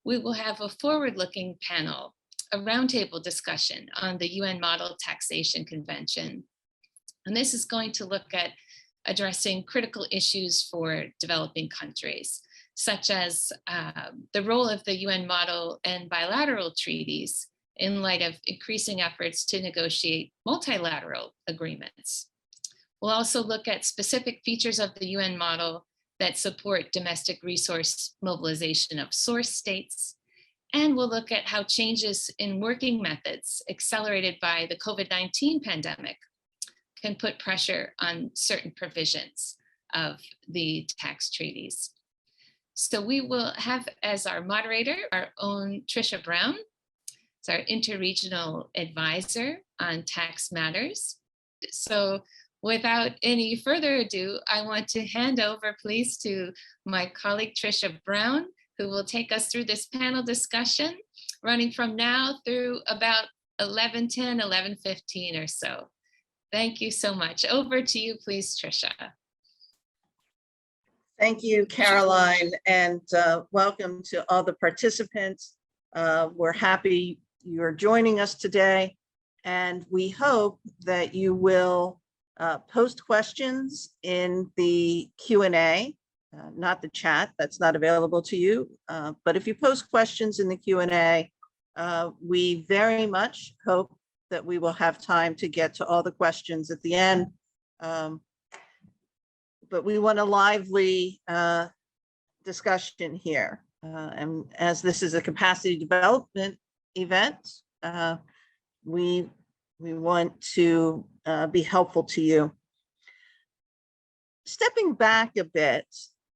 we will have a forward-looking panel, a roundtable discussion on the UN Model Taxation Convention. And this is going to look at addressing critical issues for developing countries, such as the role of the UN model and bilateral treaties in light of increasing efforts to negotiate multilateral agreements. We'll also look at specific features of the UN model that support domestic resource mobilization of source states. And we'll look at how changes in working methods accelerated by the COVID-19 pandemic can put pressure on certain provisions of the tax treaties. So we will have as our moderator, our own Tricia Brown. It's our interregional advisor on tax matters. So without any further ado, I want to hand over, please, to my colleague, Tricia Brown, who will take us through this panel discussion, running from now through about 11:10, 11:15 or so. Thank you so much. Over to you, please, Tricia. Thank you, Caroline, and welcome to all the participants. We're happy you're joining us today, and we hope that you will post questions in the Q&A, not the chat, that's not available to you. But if you post questions in the Q&A, we very much hope that we will have time to get to all the questions at the end. But we want a lively discussion here. And as this is a capacity development event, we want to be helpful to you. Stepping back a bit,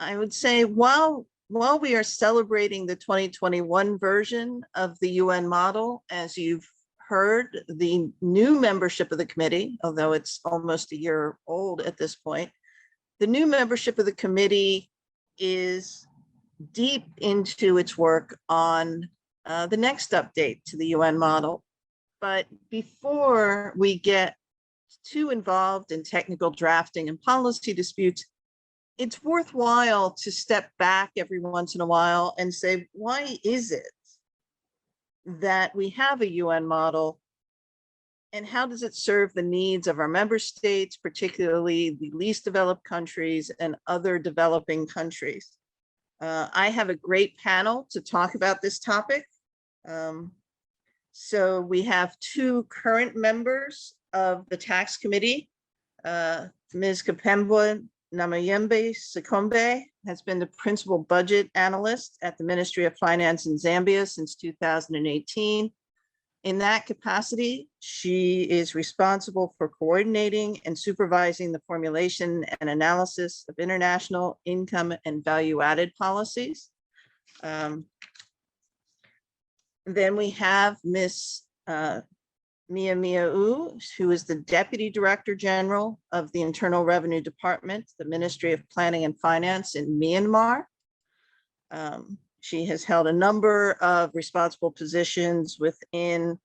I would say while we are celebrating the 2021 version of the UN model, as you've heard, the new membership of the committee, although it's almost a year old at this point, the new membership of the committee is deep into its work on the next update to the UN model. But before we get too involved in technical drafting and policy disputes, it's worthwhile to step back every once in a while and say, why is it that we have a UN model, and how does it serve the needs of our member states, particularly the least developed countries and other developing countries? I have a great panel to talk about this topic. So we have two current members of the tax committee. Ms. Kapembwe Namayembe Sikombe has been the principal budget analyst at the Ministry of Finance in Zambia since 2018. In that capacity, she is responsible for coordinating and supervising the formulation and analysis of international income and value-added policies. Then we have Ms. Mia U, who is the Deputy Director General of the Internal Revenue Department, the Ministry of Planning and Finance in Myanmar. She has held a number of responsible positions within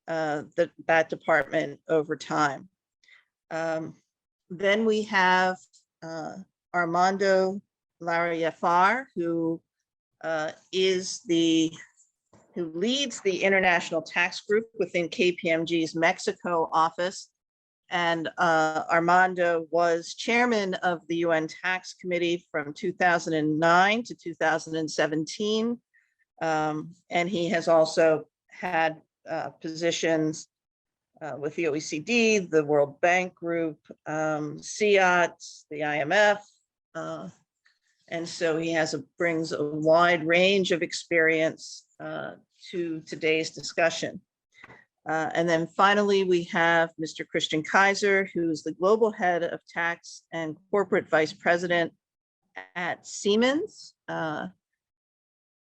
that department over time. Then we have Armando Larayafar, who leads the International Tax Group within KPMG's Mexico office. And Armando was chairman of the UN Tax Committee from 2009 to 2017. And he has also had positions with the OECD, the World Bank Group, CIAT, the IMF. And so he brings a wide range of experience to today's discussion. And then finally, we have Mr. Christian Kaiser, who's the global head of tax and corporate vice president at Siemens.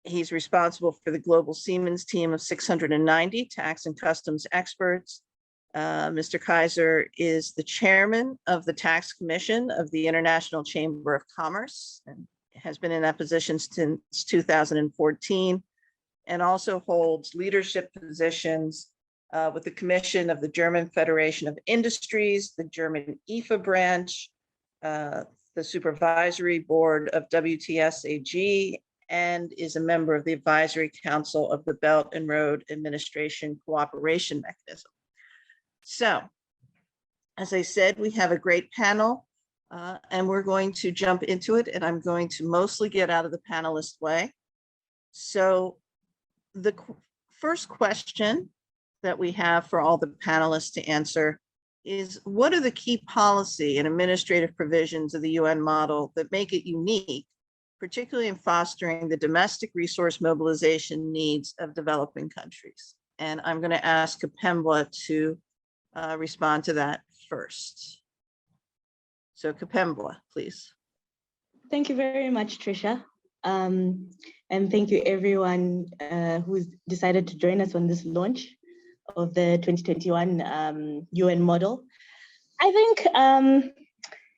He's responsible for the global Siemens team of 690 tax and customs experts. Mr. Kaiser is the chairman of the Tax Commission of the International Chamber of Commerce and has been in that position since 2014, and also holds leadership positions with the Commission of the German Federation of Industries, the German IFA branch, the Supervisory Board of WTS AG, and is a member of the Advisory Council of the Belt and Road Administration Cooperation Mechanism. So, as I said, we have a great panel, and we're going to jump into it, and I'm going to mostly get out of the panelist way. So the first question that we have for all the panelists to answer is, what are the key policy and administrative provisions of the UN model that make it unique, particularly in fostering the domestic resource mobilization needs of developing countries? And I'm going to ask Kapembwa to respond to that first. So Kapembwa, please. Thank you very much, Tricia. And thank you everyone who's decided to join us on this launch of the 2021 UN model. I think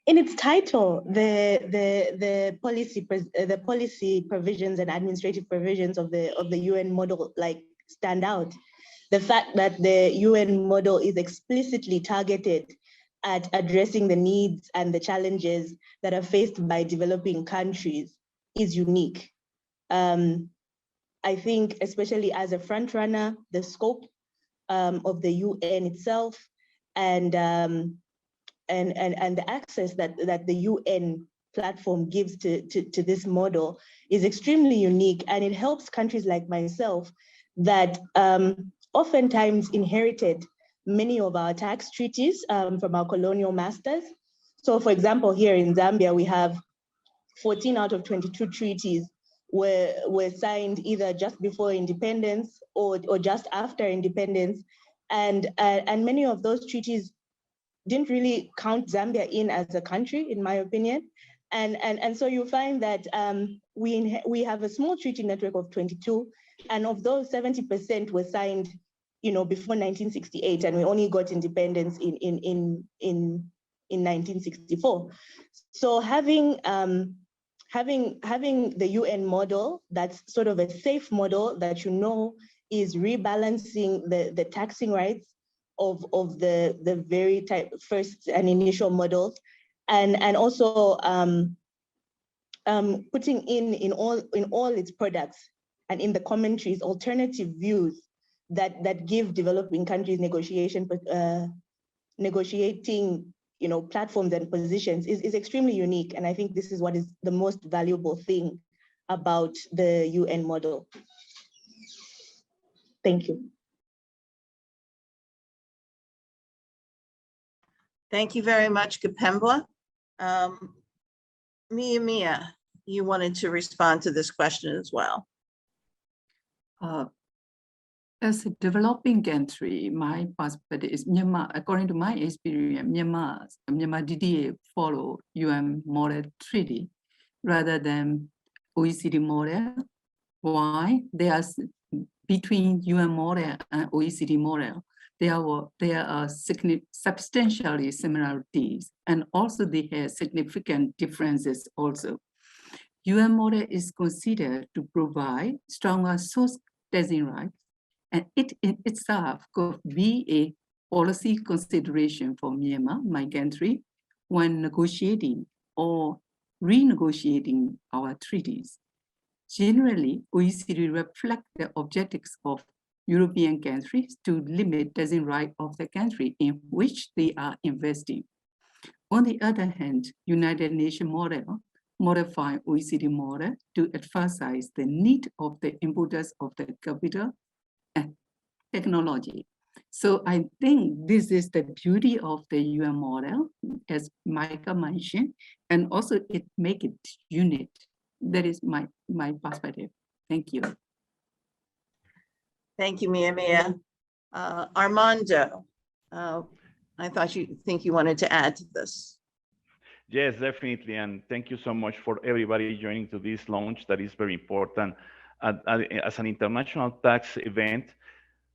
in its title, the policy provisions and administrative provisions of the UN model stand out. The fact that the UN model is explicitly targeted at addressing the needs and the challenges that are faced by developing countries is unique. I think, especially as a front runner, the scope of the UN itself and the access that the UN platform gives to this model is extremely unique, and it helps countries like myself that oftentimes inherited many of our tax treaties from our colonial masters. So for example, here in Zambia, we have 14 out of 22 treaties were signed either just before independence or just after independence. And many of those treaties didn't really count Zambia in as a country, in my opinion. And so you find that we have a small treaty network of 22, and of those 70% were signed, before 1968, and we only got independence in 1964. So having the UN model, that's sort of a safe model that is rebalancing the taxing rights of the very first and initial models, and also putting in all its products and in the commentaries alternative views that give developing countries negotiating platforms and positions is extremely unique. And I think this is what is the most valuable thing about the UN model. Thank you. Thank you very much, Kapembwa. Mia, you wanted to respond to this question as well. As a developing country, my perspective is Myanmar. According to my experience, Myanmar DDA follow UN Model Treaty rather than OECD model. Why? Between UN model and OECD model, there are substantially similarities, and also they have significant differences also. UN model is considered to provide stronger source taxing rights, and it in itself could be a policy consideration for Myanmar, my country, when negotiating or renegotiating our treaties. Generally, OECD reflect the objectives of European countries to limit taxing right of the country in which they are investing. On the other hand, United Nations model modify OECD model to emphasize the need of the importers of the capital and technology. So I think this is the beauty of the UN model, as Micah mentioned, and also it make it unique. That is my perspective. Thank you. Thank you, Mia. Armando, I thought you wanted to add to this. Yes, definitely. And thank you so much for everybody joining to this launch that is very important. As an international tax event,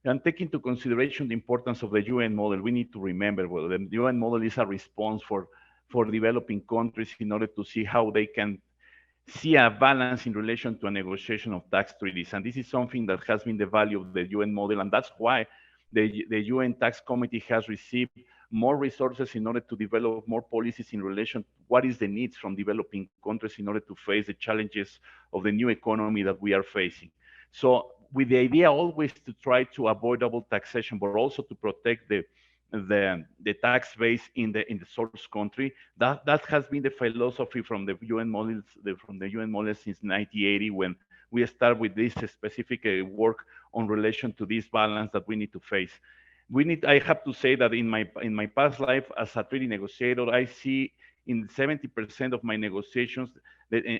and take into consideration the importance of the UN model, we need to remember, well, the UN model is a response for developing countries in order to see how they can see a balance in relation to a negotiation of tax treaties. And this is something that has been the value of the UN model. And that's why the UN Tax Committee has received more resources in order to develop more policies in relation to what is the needs from developing countries in order to face the challenges of the new economy that we are facing. So with the idea always to try to avoid double taxation, but also to protect the tax base in the source country, that has been the philosophy from the UN models since 1980, when we start with this specific work on relation to this balance that we need to face. I have to say that in my past life as a treaty negotiator, I see in 70% of my negotiations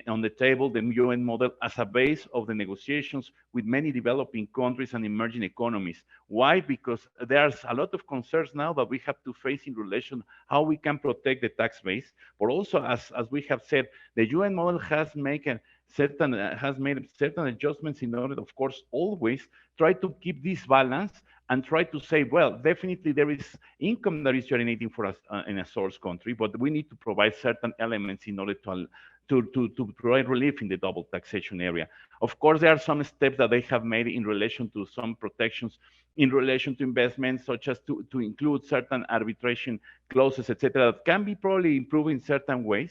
on the table the UN model as a base of the negotiations with many developing countries and emerging economies. Why? Because there's a lot of concerns now that we have to face in relation how we can protect the tax base, but also as we have said, the UN model has made certain adjustments in order, of course, always try to keep this balance and try to say, well, definitely there is income that is generating for us in a source country, but we need to provide certain elements in order to provide relief in the double taxation area. Of course, there are some steps that they have made in relation to some protections in relation to investments, such as to include certain arbitration clauses, etc., that can be probably improved in certain ways.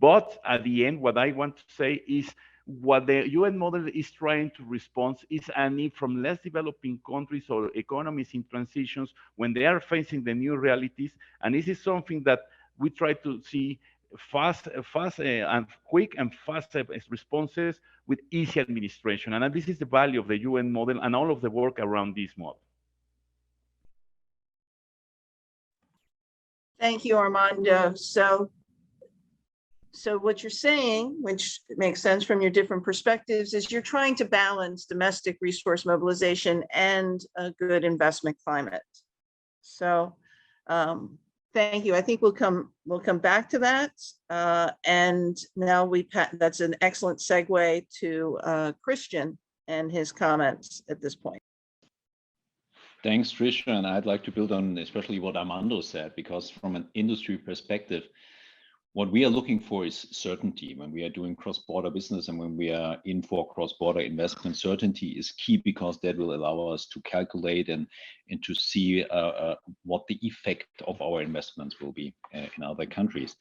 But at the end, what I want to say is what the UN model is trying to respond is a need from less developing countries or economies in transitions when they are facing the new realities. And this is something that we try to see fast and quick and fast responses with easy administration. And this is the value of the UN model and all of the work around this model. Thank you, Armando. So what you're saying, which makes sense from your different perspectives, is you're trying to balance domestic resource mobilization and a good investment climate. So thank you. I think we'll come back to that. And now that's an excellent segue to Christian and his comments at this point. Thanks, Tricia. And I'd like to build on especially what Armando said, because from an industry perspective, what we are looking for is certainty. When we are doing cross-border business and when we are in for cross-border investment, certainty is key, because that will allow us to calculate and to see what the effect of our investments will be in other countries.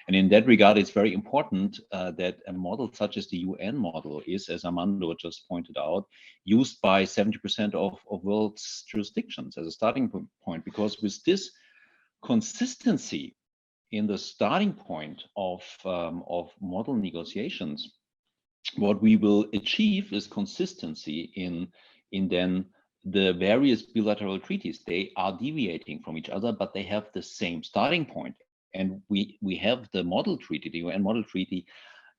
And in that regard, it's very important that a model such as the UN model is, as Armando just pointed out, used by 70% of world's jurisdictions as a starting point, because with this consistency in the starting point of model negotiations, what we will achieve is consistency in then the various bilateral treaties. They are deviating from each other, but they have the same starting point. And we have the model treaty, the UN model treaty,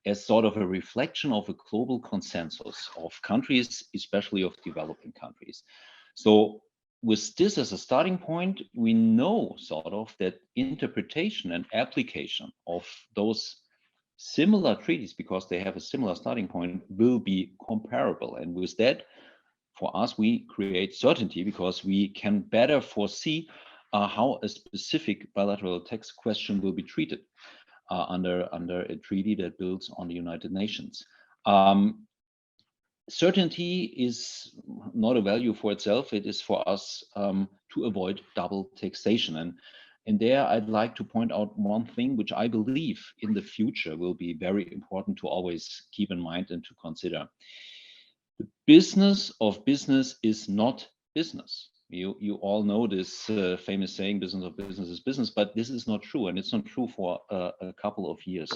as sort of a reflection of a global consensus of countries, especially of developing countries. So with this as a starting point, we know sort of that interpretation and application of those similar treaties, because they have a similar starting point, will be comparable. And with that, for us, we create certainty, because we can better foresee how a specific bilateral tax question will be treated under a treaty that builds on the United Nations. Certainty is not a value for itself. It is for us to avoid double taxation. And there I'd like to point out one thing which I believe in the future will be very important to always keep in mind and to consider. The business of business is not business. You all know this famous saying, business of business is business, but this is not true. And it's not true for a couple of years.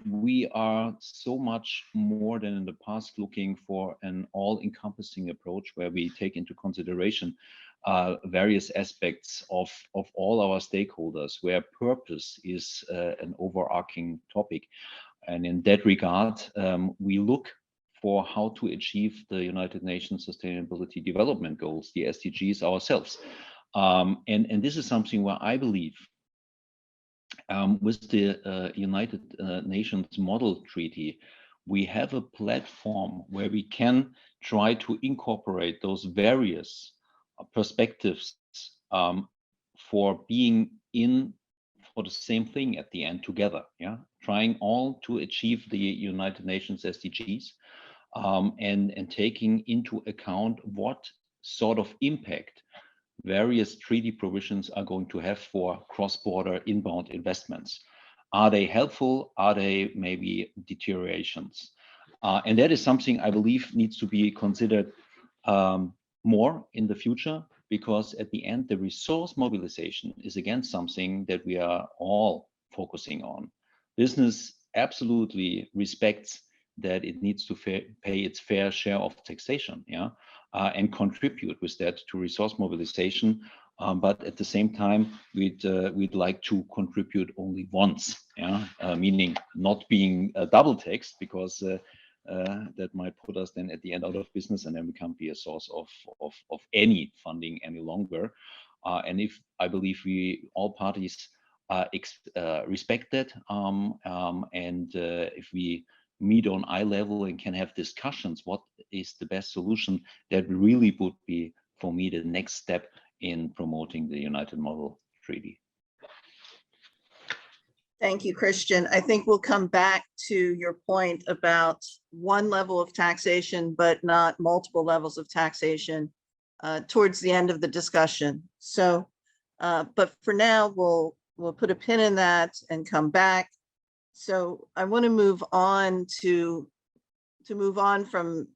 We are so much more than in the past looking for an all-encompassing approach where we take into consideration various aspects of all our stakeholders, where purpose is an overarching topic. And in that regard, we look for how to achieve the United Nations Sustainability Development Goals, the SDGs, ourselves. And this is something where I believe with the United Nations Model Treaty, we have a platform where we can try to incorporate those various perspectives for being in for the same thing at the end together, trying all to achieve the United Nations SDGs and taking into account what sort of impact various treaty provisions are going to have for cross-border inbound investments. Are they helpful? Are they maybe deteriorations? And that is something I believe needs to be considered more in the future, because at the end, the resource mobilization is again something that we are all focusing on. Business absolutely respects that it needs to pay its fair share of taxation, and contribute with that to resource mobilization. But at the same time, we'd like to contribute only once, meaning not being double taxed, because that might put us then at the end out of business, and then we can't be a source of any funding any longer. And if I believe all parties respect that, and if we meet on eye level and can have discussions, what is the best solution, that really would be, for me, the next step in promoting the United Model Treaty. Thank you, Christian. I think we'll come back to your point about one level of taxation, but not multiple levels of taxation towards the end of the discussion. So, but for now, we'll put a pin in that and come back. So I want to move on from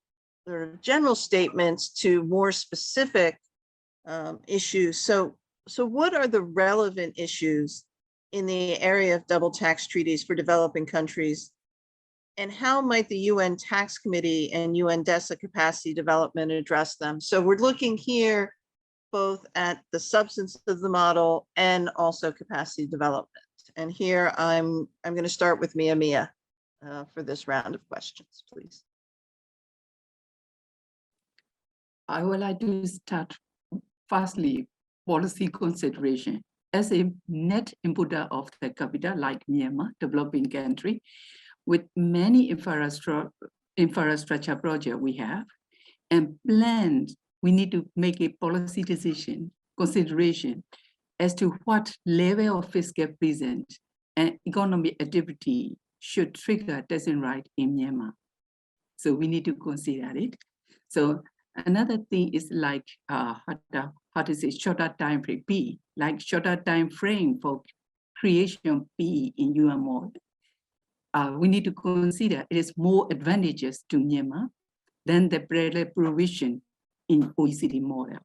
sort of general statements to more specific issues. So what are the relevant issues in the area of double tax treaties for developing countries? And how might the UN Tax Committee and UN DESA capacity development address them? So we're looking here both at the substance of the model and also capacity development. And here I'm going to start with Mia for this round of questions, please. I would like to start firstly, policy consideration. As a net importer of the capital like Myanmar, developing country, with many infrastructure projects we have and plans, we need to make a policy decision, consideration as to what level of fiscal presence and economic activity should trigger taxing right in Myanmar. So we need to consider it. So another thing is like how to say shorter time frame P, like shorter time frame for creation P in UN model. We need to consider it is more advantageous to Myanmar than the provision in OECD model.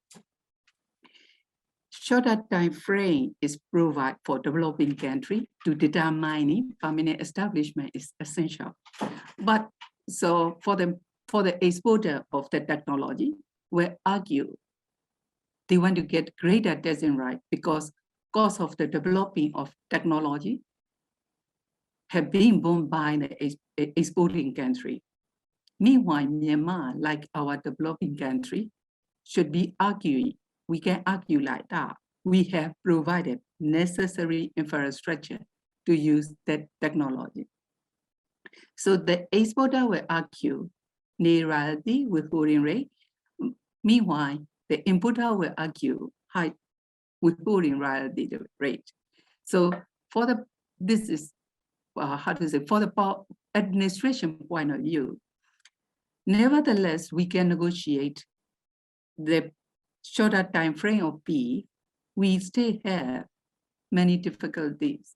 Shorter time frame is provided for developing country to determining permanent establishment is essential. But so for the exporter of the technology, we argue they want to get greater taxing right because cost of the developing of technology have been borne by the exporting country. Meanwhile, Myanmar, like our developing country, should be arguing. We can argue like that. We have provided necessary infrastructure to use that technology. So the exporter will argue neutrality with withholding rate. Meanwhile, the importer will argue high withholding royalty rate. So for the this is how to say, for the administration point of view, nevertheless, we can negotiate the shorter time frame of P. We still have many difficulties,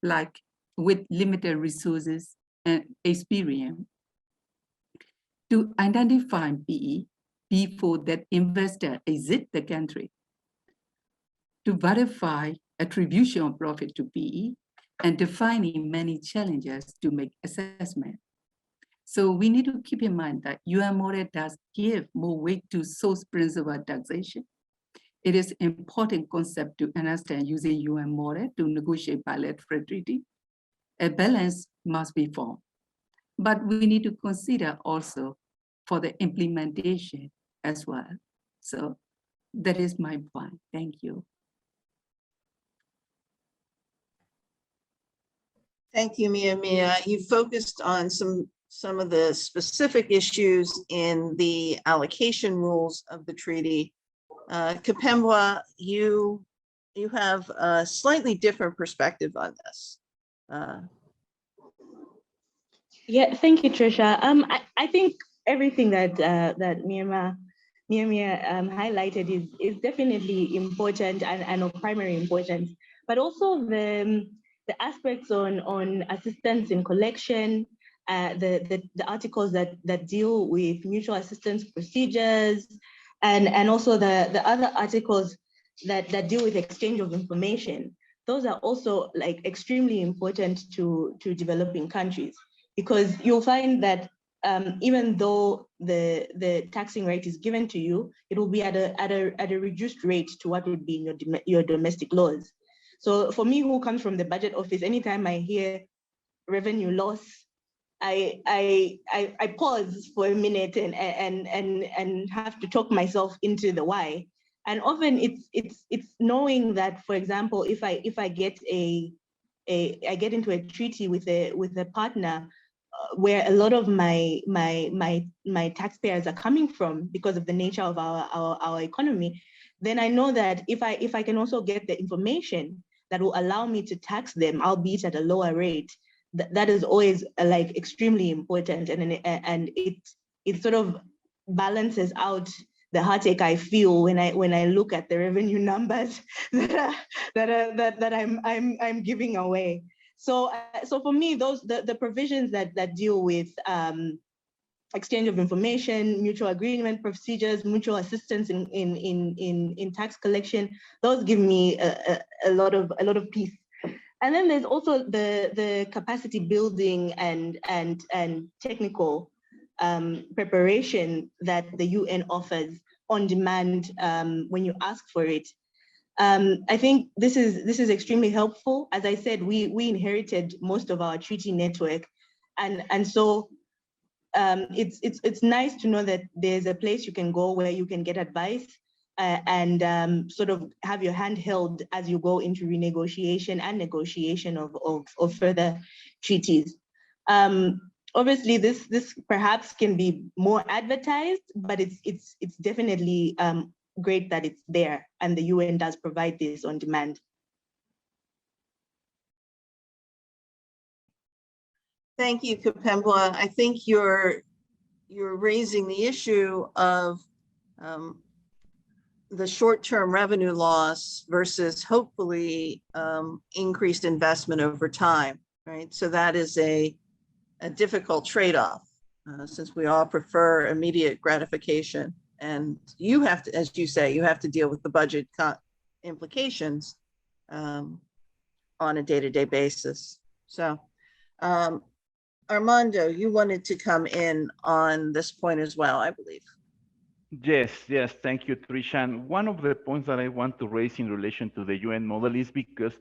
like with limited resources and experience, to identify PE before that investor exit the country, to verify attribution of profit to PE, and defining many challenges to make assessment. So we need to keep in mind that UN model does give more weight to source principle taxation. It is an important concept to understand using UN model to negotiate bilateral treaty. A balance must be formed, but we need to consider also for the implementation as well. So that is my point. Thank you. Thank you, Mia. You focused on some of the specific issues in the allocation rules of the treaty. Kapembwa, you have a slightly different perspective on this. Yeah, thank you, Tricia. I think everything that Mia highlighted is definitely important and of primary importance, but also the aspects on assistance in collection, the articles that deal with mutual assistance procedures, and also the other articles that deal with exchange of information. Those are also like extremely important to developing countries, because you'll find that even though the taxing rate is given to you, it will be at a reduced rate to what would be in your domestic laws. So for me, who comes from the budget office, anytime I hear revenue loss, I pause for a minute and have to talk myself into the why. And often it's knowing that, for example, if I get I get into a treaty with a partner where a lot of my taxpayers are coming from because of the nature of our economy, then I know that if I can also get the information that will allow me to tax them, albeit at a lower rate, that is always like extremely important, and it sort of balances out the heartache I feel when I look at the revenue numbers that I'm giving away. So for me, those the provisions that deal with exchange of information, mutual agreement procedures, mutual assistance in tax collection, those give me a lot of peace. And then there's also the capacity building and technical preparation that the UN offers on demand when you ask for it. I think this is extremely helpful. As I said, we inherited most of our treaty network, and so it's nice to know that there's a place you can go where you can get advice and sort of have your hand held as you go into renegotiation and negotiation of further treaties. Obviously, this perhaps can be more advertised, but it's definitely great that it's there, and the UN does provide this on demand. Thank you, Kapembwa. I think you're raising the issue of the short-term revenue loss versus hopefully increased investment over time, right? So that is a difficult trade-off since we all prefer immediate gratification. And you have to, as you say, you have to deal with the budget implications on a day-to-day basis. So Armando, you wanted to come in on this point as well, I believe. Yes, thank you, Trisha. And one of the points that I want to raise in relation to the UN model is because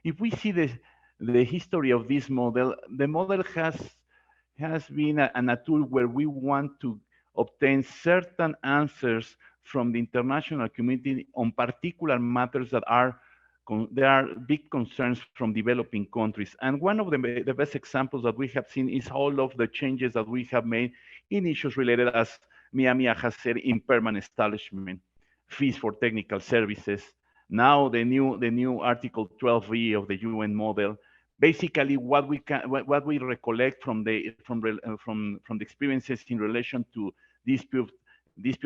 if we see the history of this model, the model has been a tool where we want to obtain certain answers from the international community on particular matters that there are big concerns from developing countries. And one of the best examples that we have seen is all of the changes that we have made in issues related, as Mia has said, in permanent establishment, fees for technical services. Now the new Article 12E of the UN model. Basically, what we recollect from the experiences in relation to dispute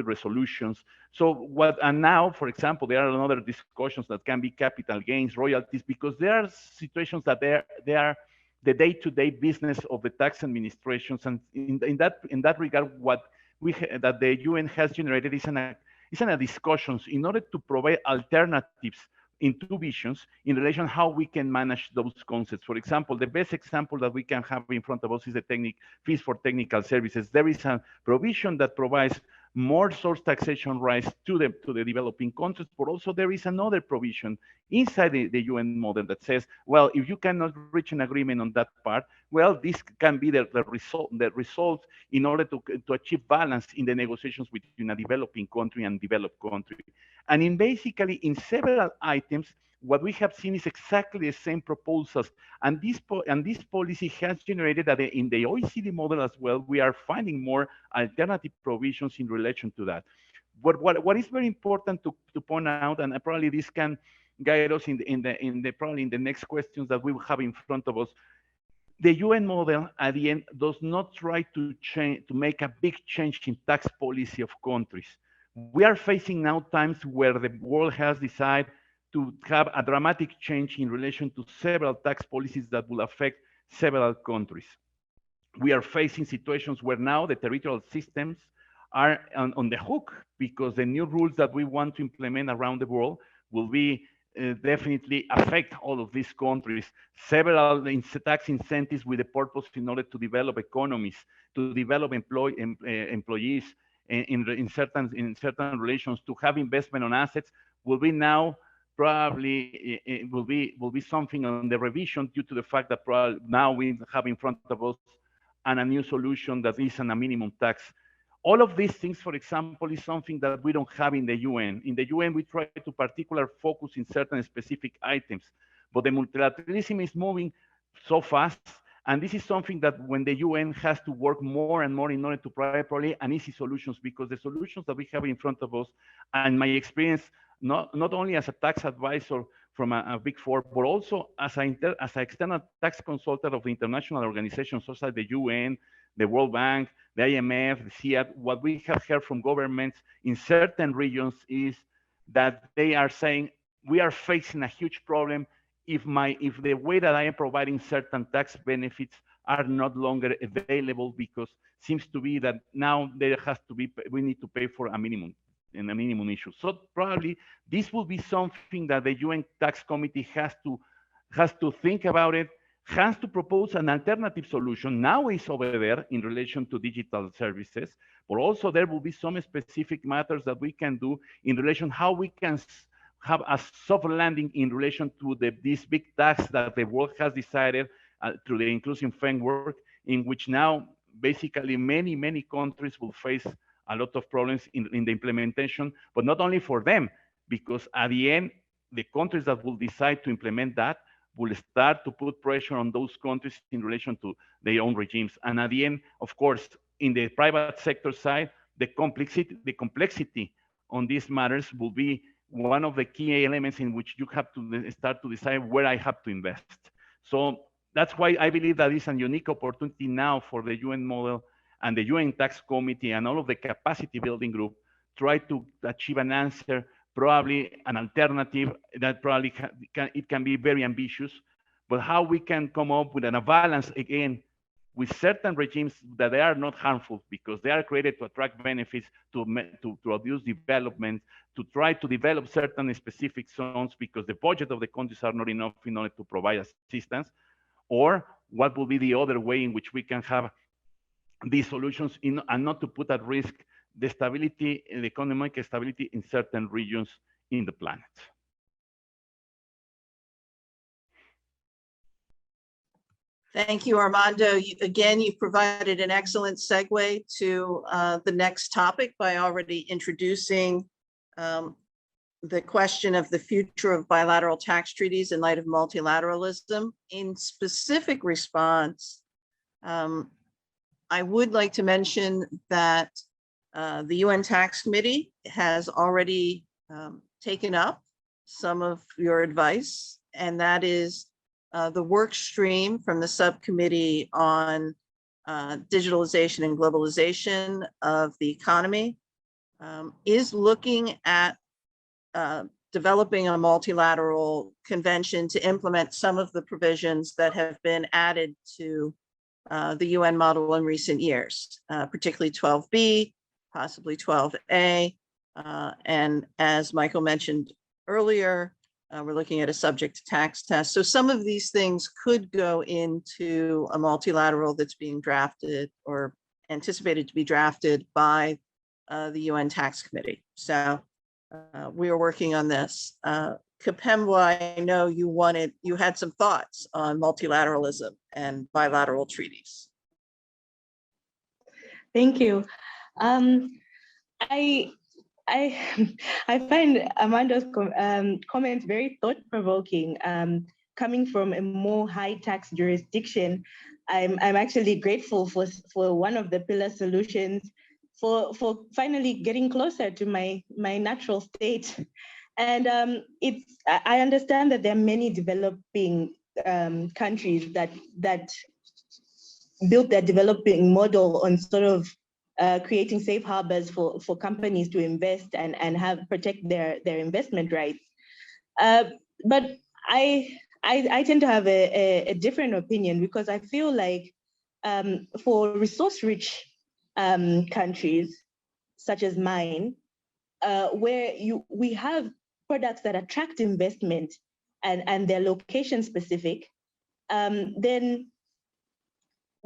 resolutions. So and now, for example, there are another discussions that can be capital gains, royalties, because there are situations that they are the day-to-day business of the tax administrations, and in that regard, that the UN has generated is a discussions in order to provide alternatives in two visions in relation how we can manage those concepts. For example, the best example that we can have in front of us is the fees for technical services. There is a provision that provides more source taxation rights to the developing countries, but also there is another provision inside the UN model that says, well, if you cannot reach an agreement on that part, well, this can be the result in order to achieve balance in the negotiations between a developing country and developed country. And basically in several items, what we have seen is exactly the same proposals. And this policy has generated that in the OECD model as well, we are finding more alternative provisions in relation to that. But what is very important to point out, and probably this can guide us probably in the next questions that we will have in front of us, the UN model at the end does not try to make a big change in tax policy of countries. We are facing now times where the world has decided to have a dramatic change in relation to several tax policies that will affect several countries. We are facing situations where now the territorial systems are on the hook because the new rules that we want to implement around the world will be definitely affect all of these countries. Several tax incentives with the purpose in order to develop economies, to develop employees in certain relations, to have investment on assets will be now probably it will be something on the revision due to the fact that now we have in front of us and a new solution that is on a minimum tax. All of these things, for example, is something that we don't have in the UN. In the UN, we try to particular focus in certain specific items, but the multilateralism is moving so fast. And this is something that when the UN has to work more and more in order to provide probably an easy solutions, because the solutions that we have in front of us, and my experience, not only as a tax advisor from a Big Four, but also as an external tax consultant of the international organizations such as the UN, the World Bank, the IMF, the CIVs, what we have heard from governments in certain regions is that they are saying, we are facing a huge problem if the way that I am providing certain tax benefits are not longer available, because seems to be that now there has to be, we need to pay for a minimum issue. So probably this will be something that the UN Tax Committee has to think about it, has to propose an alternative solution. Now it's over there in relation to digital services, but also there will be some specific matters that we can do in relation how we can have a soft landing in relation to this big tax that the world has decided through the inclusive framework, in which now basically many countries will face a lot of problems in the implementation, but not only for them, because at the end, the countries that will decide to implement that will start to put pressure on those countries in relation to their own regimes. And at the end, of course, in the private sector side, the complexity on these matters will be one of the key elements in which you have to start to decide where I have to invest. So that's why I believe that is a unique opportunity now for the UN model and the UN Tax Committee and all of the capacity building group try to achieve an answer, probably an alternative that probably it can be very ambitious, but how we can come up with a balance again with certain regimes that they are not harmful because they are created to attract benefits, to produce development, to try to develop certain specific zones because the budget of the countries are not enough in order to provide assistance, or what will be the other way in which we can have these solutions and not to put at risk the stability, the economic stability in certain regions in the planet. Thank you, Armando. Again, you provided an excellent segue to the next topic by already introducing the question of the future of bilateral tax treaties in light of multilateralism. In specific response, I would like to mention that the UN Tax Committee has already taken up some of your advice, and that is the work stream from the subcommittee on digitalization and globalization of the economy is looking at developing a multilateral convention to implement some of the provisions that have been added to the UN model in recent years, particularly 12B, possibly 12A, and as Michael mentioned earlier, we're looking at a subject to tax test. So some of these things could go into a multilateral that's being drafted or anticipated to be drafted by the UN Tax Committee. So we are working on this. Kapemwa, I know you had some thoughts on multilateralism and bilateral treaties. Thank you. I find Amanda's comments very thought-provoking. Coming from a more high-tax jurisdiction, I'm actually grateful for one of the pillar solutions for finally getting closer to my natural state. And I understand that there are many developing countries that built their developing model on sort of creating safe harbors for companies to invest and protect their investment rights. But I tend to have a different opinion, because I feel like for resource-rich countries such as mine, where we have products that attract investment and they're location specific, then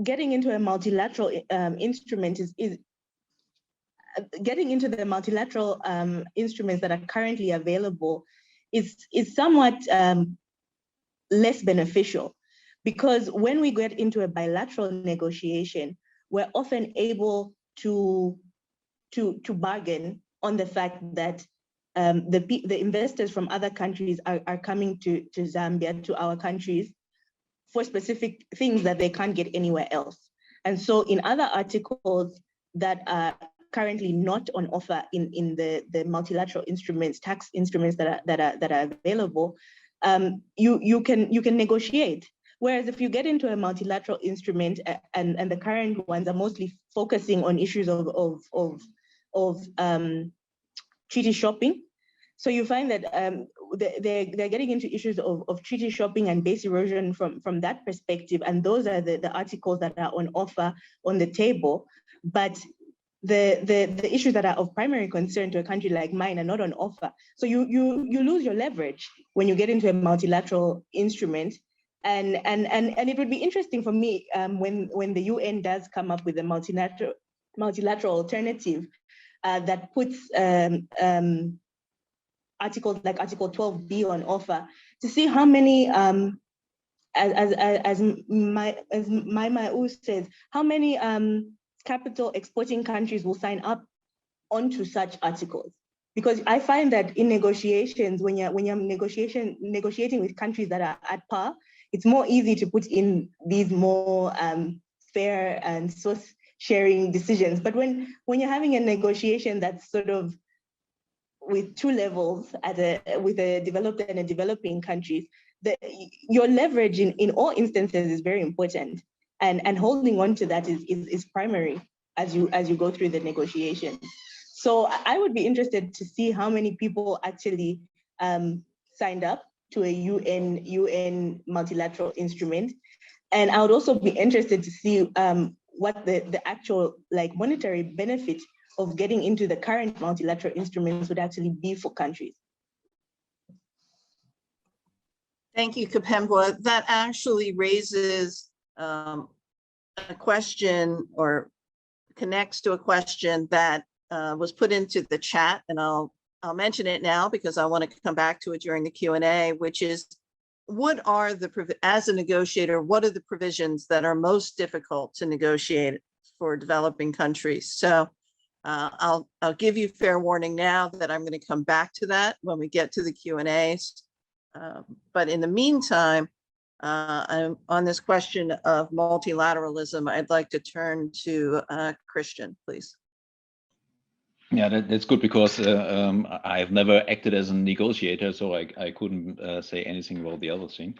getting into a multilateral instrument is getting into the multilateral instruments that are currently available is somewhat less beneficial, because when we get into a bilateral negotiation, we're often able to bargain on the fact that the investors from other countries are coming to Zambia, to our countries, for specific things that they can't get anywhere else. And so in other articles that are currently not on offer in the multilateral instruments, tax instruments that are available, you can negotiate. Whereas if you get into a multilateral instrument, and the current ones are mostly focusing on issues of treaty shopping. So you find that they're getting into issues of treaty shopping and base erosion from that perspective, and those are the articles that are on offer on the table. But the issues that are of primary concern to a country like mine are not on offer. So you lose your leverage when you get into a multilateral instrument. And it would be interesting for me when the UN does come up with a multilateral alternative that puts articles like Article 12B on offer, to see how many, as Maimau says, how many capital exporting countries will sign up onto such articles. Because I find that in negotiations, when you're negotiating with countries that are at par, it's more easy to put in these more fair and source sharing decisions. But when you're having a negotiation that's sort of with two levels, with a developed and a developing countries, your leverage in all instances is very important, and holding on to that is primary as you go through the negotiations. So I would be interested to see how many people actually signed up to a UN multilateral instrument, and I would also be interested to see what the actual monetary benefit of getting into the current multilateral instruments would actually be for countries. Thank you, Kapembwa. That actually raises a question, or connects to a question that was put into the chat, and I'll mention it now because I want to come back to it during the Q&A, which is, what are as a negotiator, what are the provisions that are most difficult to negotiate for developing countries? So I'll give you fair warning now that I'm going to come back to that when we get to the Q&As. But in the meantime, I'm on this question of multilateralism. I'd like to turn to Christian, please. Yeah, that's good, because I've never acted as a negotiator, so I couldn't say anything about the other thing.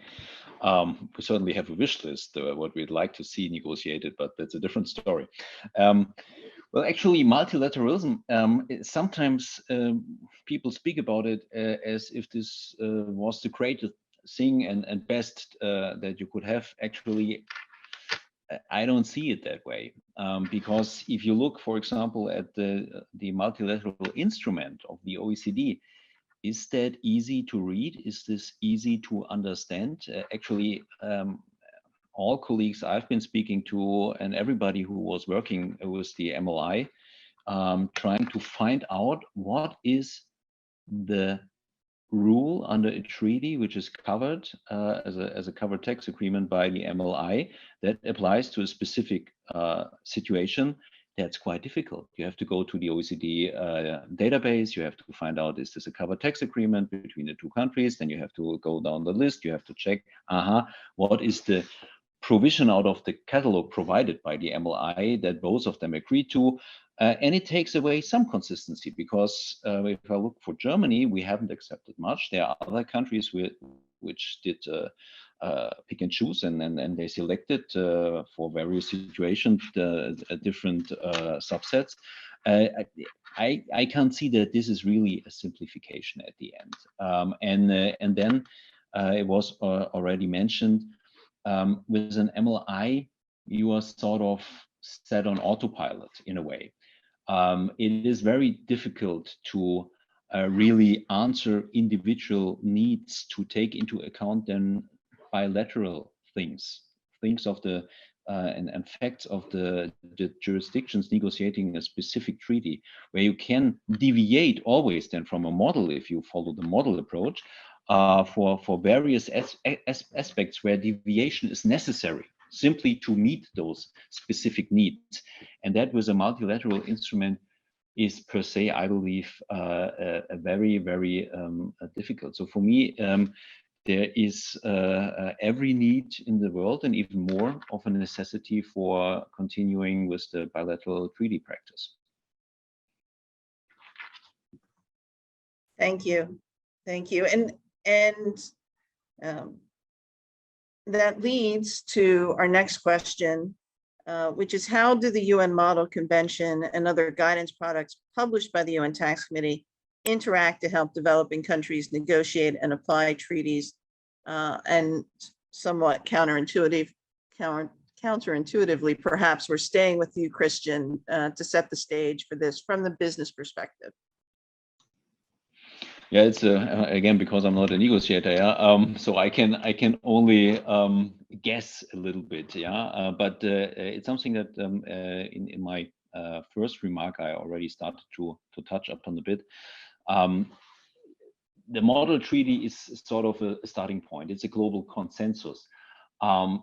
We certainly have a wish list, what we'd like to see negotiated, but that's a different story. Well, actually, multilateralism, sometimes people speak about it as if this was the greatest thing and best that you could have. Actually, I don't see it that way, because if you look, for example, at the multilateral instrument of the OECD, is that easy to read? Is this easy to understand? Actually, all colleagues I've been speaking to and everybody who was working with the MLI, trying to find out what is the rule under a treaty which is covered as a covered tax agreement by the MLI that applies to a specific situation. That's quite difficult. You have to go to the OECD database. You have to find out, is this a covered tax agreement between the two countries? Then you have to go down the list. You have to check, what is the provision out of the catalog provided by the MLI that both of them agreed to. And it takes away some consistency, because if I look for Germany, we haven't accepted much. There are other countries which did pick and choose, and they selected for various situations different subsets. I can't see that this is really a simplification at the end. And then it was already mentioned, with an MLI, you are sort of set on autopilot in a way. It is very difficult to really answer individual needs, to take into account then bilateral things of the and facts of the jurisdictions negotiating a specific treaty, where you can deviate always then from a model if you follow the model approach for various aspects where deviation is necessary, simply to meet those specific needs. And that with a multilateral instrument is per se, I believe, a very, very difficult. So for me, there is every need in the world, and even more of a necessity for continuing with the bilateral treaty practice. Thank you. Thank you. And that leads to our next question, which is, how do the UN Model Convention and other guidance products published by the UN Tax Committee interact to help developing countries negotiate and apply treaties? And somewhat counterintuitively, perhaps, we're staying with you, Christian, to set the stage for this from the business perspective. Yeah, it's again, because I'm not a negotiator, yeah. So I can only guess a little bit, yeah. But it's something that in my first remark I already started to touch upon a bit. The model treaty is sort of a starting point. It's a global consensus.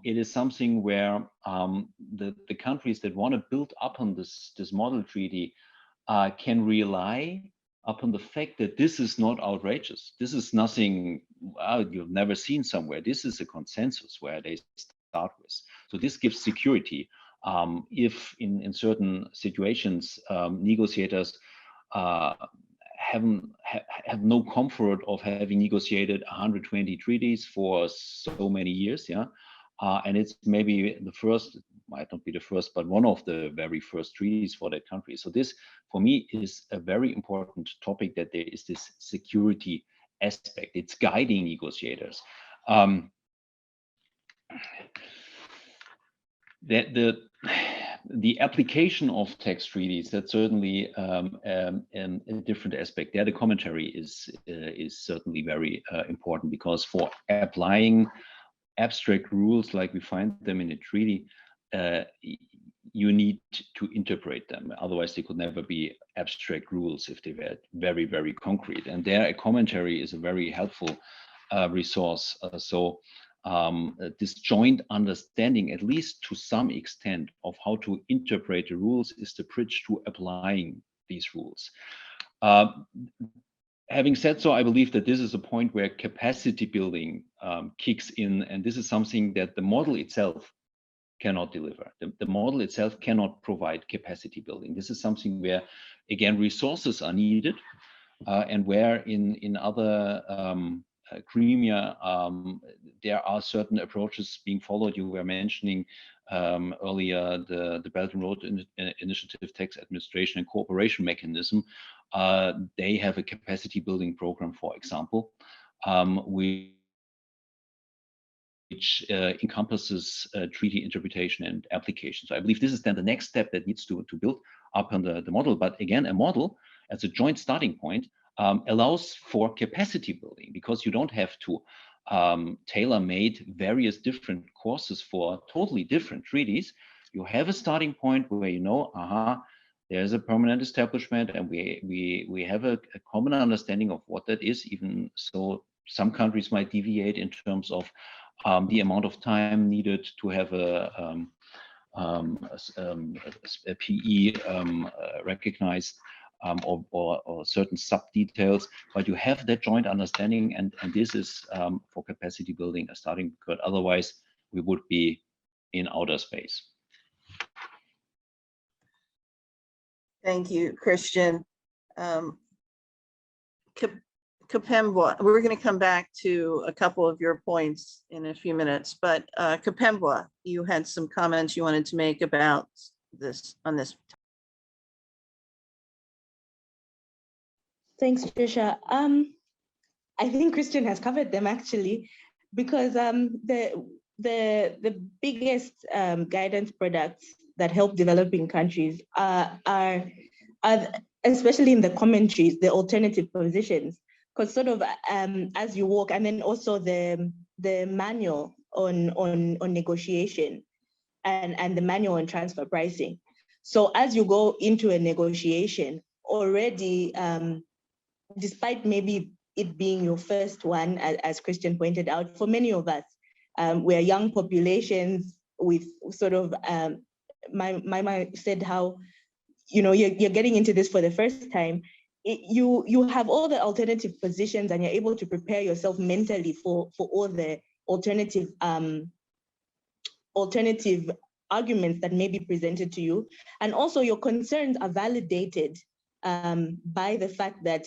It is something where the countries that want to build upon this model treaty can rely upon the fact that this is not outrageous. This is nothing you've never seen somewhere. This is a consensus where they start with. So this gives security. If in certain situations negotiators have no comfort of having negotiated 120 treaties for so many years, yeah, and it's maybe the first, might not be the first, but one of the very first treaties for that country. So this, for me, is a very important topic, that there is this security aspect. It's guiding negotiators. The application of tax treaties, that's certainly a different aspect. There, the commentary is certainly very important, because for applying abstract rules like we find them in a treaty, you need to interpret them. Otherwise, they could never be abstract rules if they were very, very concrete. And there, a commentary is a very helpful resource. So this joint understanding, at least to some extent, of how to interpret the rules is the bridge to applying these rules. Having said so, I believe that this is a point where capacity building kicks in, and this is something that the model itself cannot deliver. The model itself cannot provide capacity building. This is something where, again, resources are needed, and where in other gremia, there are certain approaches being followed. You were mentioning earlier the Belt and Road Initiative, Tax Administration and Cooperation Mechanism. They have a capacity building program, for example, which encompasses treaty interpretation and application. So I believe this is then the next step that needs to build up on the model. But again, a model as a joint starting point allows for capacity building, because you don't have to tailor-made various different courses for totally different treaties. You have a starting point where you know, there's a permanent establishment, and we have a common understanding of what that is. Even so, some countries might deviate in terms of the amount of time needed to have a PE recognized, or certain sub details, but you have that joint understanding, and this is for capacity building a starting point. Otherwise, we would be in outer space. Thank you, Christian. Kapembwa, we're going to come back to a couple of your points in a few minutes, but Kapembwa, you had some comments you wanted to make about this on this. Thanks, Trisha. I think Christian has covered them actually, because the biggest guidance products that help developing countries are especially in the commentaries, the alternative positions, because sort of as you walk, and then also the manual on negotiation and the manual on transfer pricing. So as you go into a negotiation already, despite maybe it being your first one, as Christian pointed out, for many of us, we're young populations with sort of, my mom said how, you know, you're getting into this for the first time. You have all the alternative positions and you're able to prepare yourself mentally for all the alternative arguments that may be presented to you. And also your concerns are validated by the fact that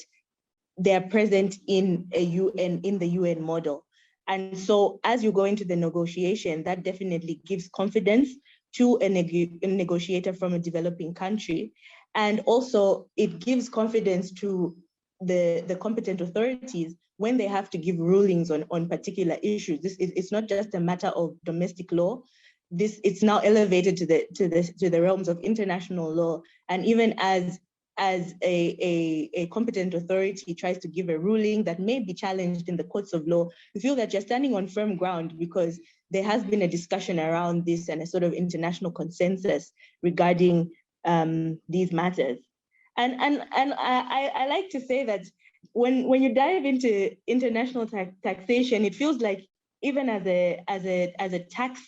they're present in the UN model. And so as you go into the negotiation, that definitely gives confidence to a negotiator from a developing country. And also it gives confidence to the competent authorities when they have to give rulings on particular issues. It's not just a matter of domestic law. It's now elevated to the realms of international law. And even as a competent authority tries to give a ruling that may be challenged in the courts of law, you feel that you're standing on firm ground because there has been a discussion around this and a sort of international consensus regarding these matters. And I like to say that when you dive into international taxation, it feels like even as a tax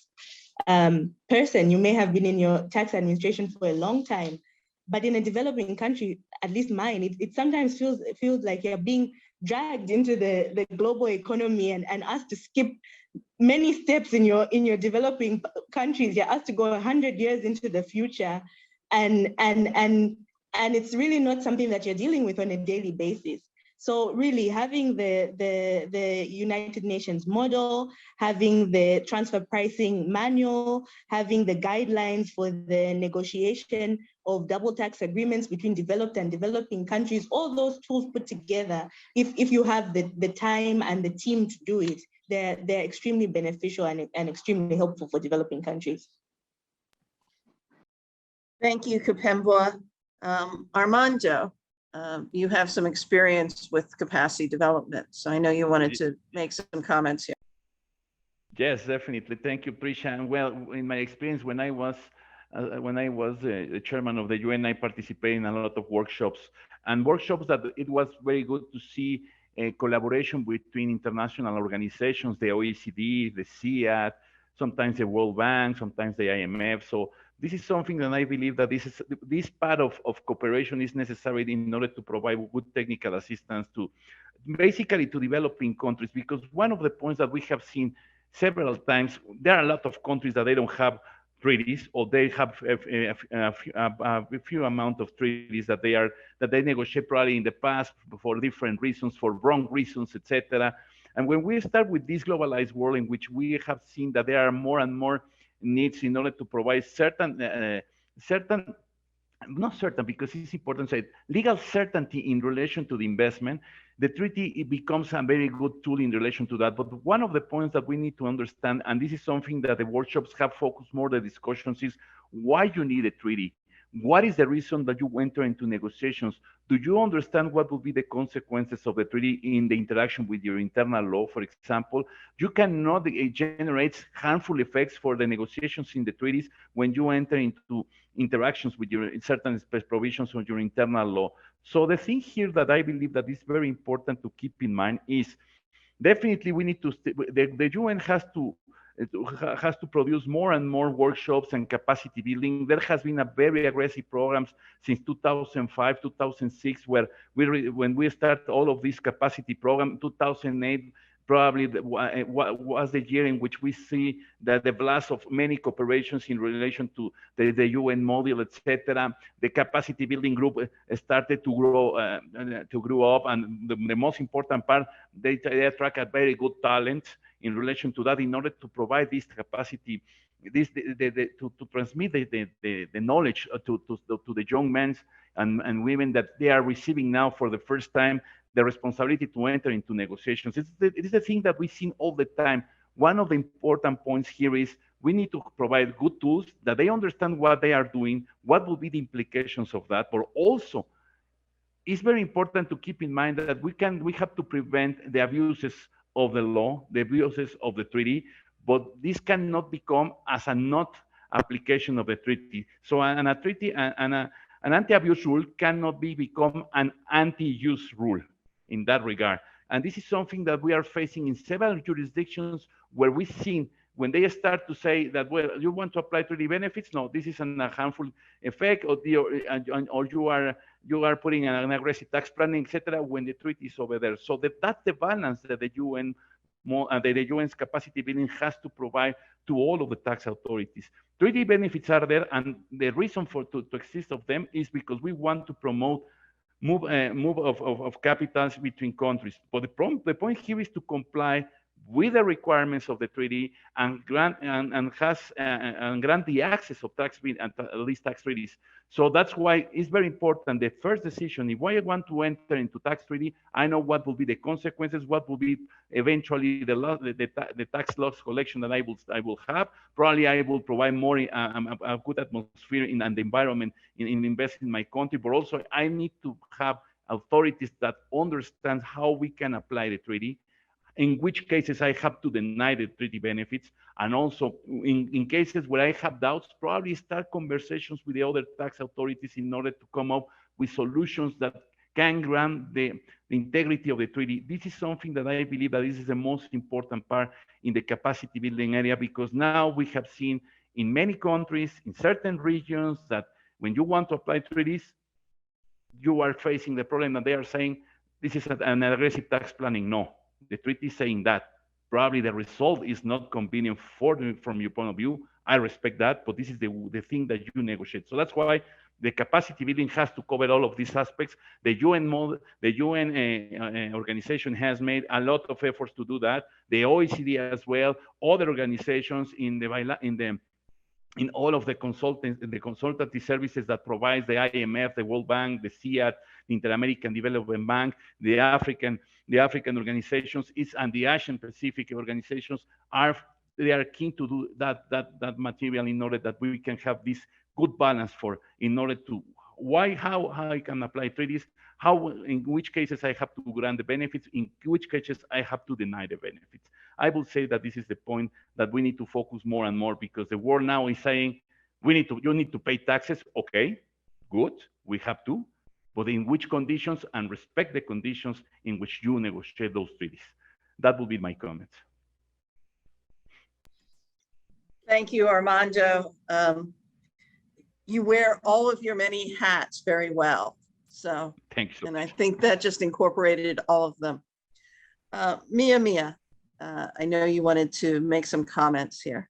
person, you may have been in your tax administration for a long time. But in a developing country, at least mine, it sometimes feels like you're being dragged into the global economy and asked to skip many steps in your developing countries. You're asked to go 100 years into the future, and it's really not something that you're dealing with on a daily basis. So really having the United Nations model, having the transfer pricing manual, having the guidelines for the negotiation of double tax agreements between developed and developing countries, all those tools put together, if you have the time and the team to do it, they're extremely beneficial and extremely helpful for developing countries. Thank you, Kapembwa. Armando, you have some experience with capacity development, so I know you wanted to make some comments here. Yes, definitely. Thank you, Prisha. And well, in my experience, when I was the chairman of the UN, I participated in a lot of workshops that it was very good to see a collaboration between international organizations, the OECD, the CIAT, sometimes the World Bank, sometimes the IMF. So this is something that I believe that this part of cooperation is necessary in order to provide good technical assistance to basically to developing countries, because one of the points that we have seen several times, there are a lot of countries that they don't have treaties, or they have a few amount of treaties that they negotiate probably in the past for different reasons, for wrong reasons, etc. And when we start with this globalized world in which we have seen that there are more and more needs in order to provide not certain, because it's important to say legal certainty in relation to the investment, the treaty, it becomes a very good tool in relation to that. But one of the points that we need to understand, and this is something that the workshops have focused more the discussions, is why you need a treaty. What is the reason that you enter into negotiations? Do you understand what will be the consequences of the treaty in the interaction with your internal law? For example, you cannot generate harmful effects for the negotiations in the treaties when you enter into interactions with your certain provisions of your internal law. So the thing here that I believe that is very important to keep in mind is definitely we need to, the UN has to produce more and more workshops and capacity building. There has been a very aggressive programs since 2005, 2006, where when we start all of this capacity program, 2008, Probably what was the year in which we see that the blast of many cooperations in relation to the UN model, etc. The capacity building group started to grow up, and the most important part, they attract a very good talent in relation to that in order to provide this capacity, to transmit the knowledge to the young men and women that they are receiving now for the first time the responsibility to enter into negotiations. It is the thing that we've seen all the time. One of the important points here is we need to provide good tools that they understand what they are doing, what will be the implications of that, but also it's very important to keep in mind that we have to prevent the abuses of the law, the abuses of the treaty, but this cannot become as a not application of the treaty. So an anti-abuse rule cannot become an anti-use rule in that regard. And this is something that we are facing in several jurisdictions where we've seen when they start to say that, well, you want to apply treaty benefits? No, this is a harmful effect, or you are putting an aggressive tax planning, etc. when the treaty is over there. So that's the balance that the UN's capacity building has to provide to all of the tax authorities. Treaty benefits are there, and the reason to exist of them is because we want to promote move of capitals between countries. But the point here is to comply with the requirements of the treaty and grant the access of at least tax treaties. So that's why it's very important. The first decision, if I want to enter into tax treaty, I know what will be the consequences, what will be eventually the tax loss collection that I will have. Probably I will provide more a good atmosphere and the environment in investing in my country, but also I need to have authorities that understand how we can apply the treaty, in which cases I have to deny the treaty benefits, and also in cases where I have doubts, probably start conversations with the other tax authorities in order to come up with solutions that can grant the integrity of the treaty. This is something that I believe that this is the most important part in the capacity building area, because now we have seen in many countries, in certain regions, that when you want to apply treaties, you are facing the problem that they are saying, this is an aggressive tax planning. No. The treaty is saying that. Probably the result is not convenient from your point of view. I respect that, but this is the thing that you negotiate. So that's why the capacity building has to cover all of these aspects. The UN organization has made a lot of efforts to do that. The OECD as well, other organizations in all of the consultancy services that provides the IMF, the World Bank, the CIAT, the Inter-American Development Bank, the African organizations, and the Asian Pacific organizations they are keen to do that material in order that we can have this good balance how I can apply treaties, in which cases I have to grant the benefits, in which cases I have to deny the benefits. I would say that this is the point that we need to focus more and more, because the world now is saying you need to pay taxes. Okay, good, we have to, but in which conditions, and respect the conditions in which you negotiate those treaties. That would be my comments. Thank you, Armando. You wear all of your many hats very well. So, thanks. And I think that just incorporated all of them. Mia, I know you wanted to make some comments here.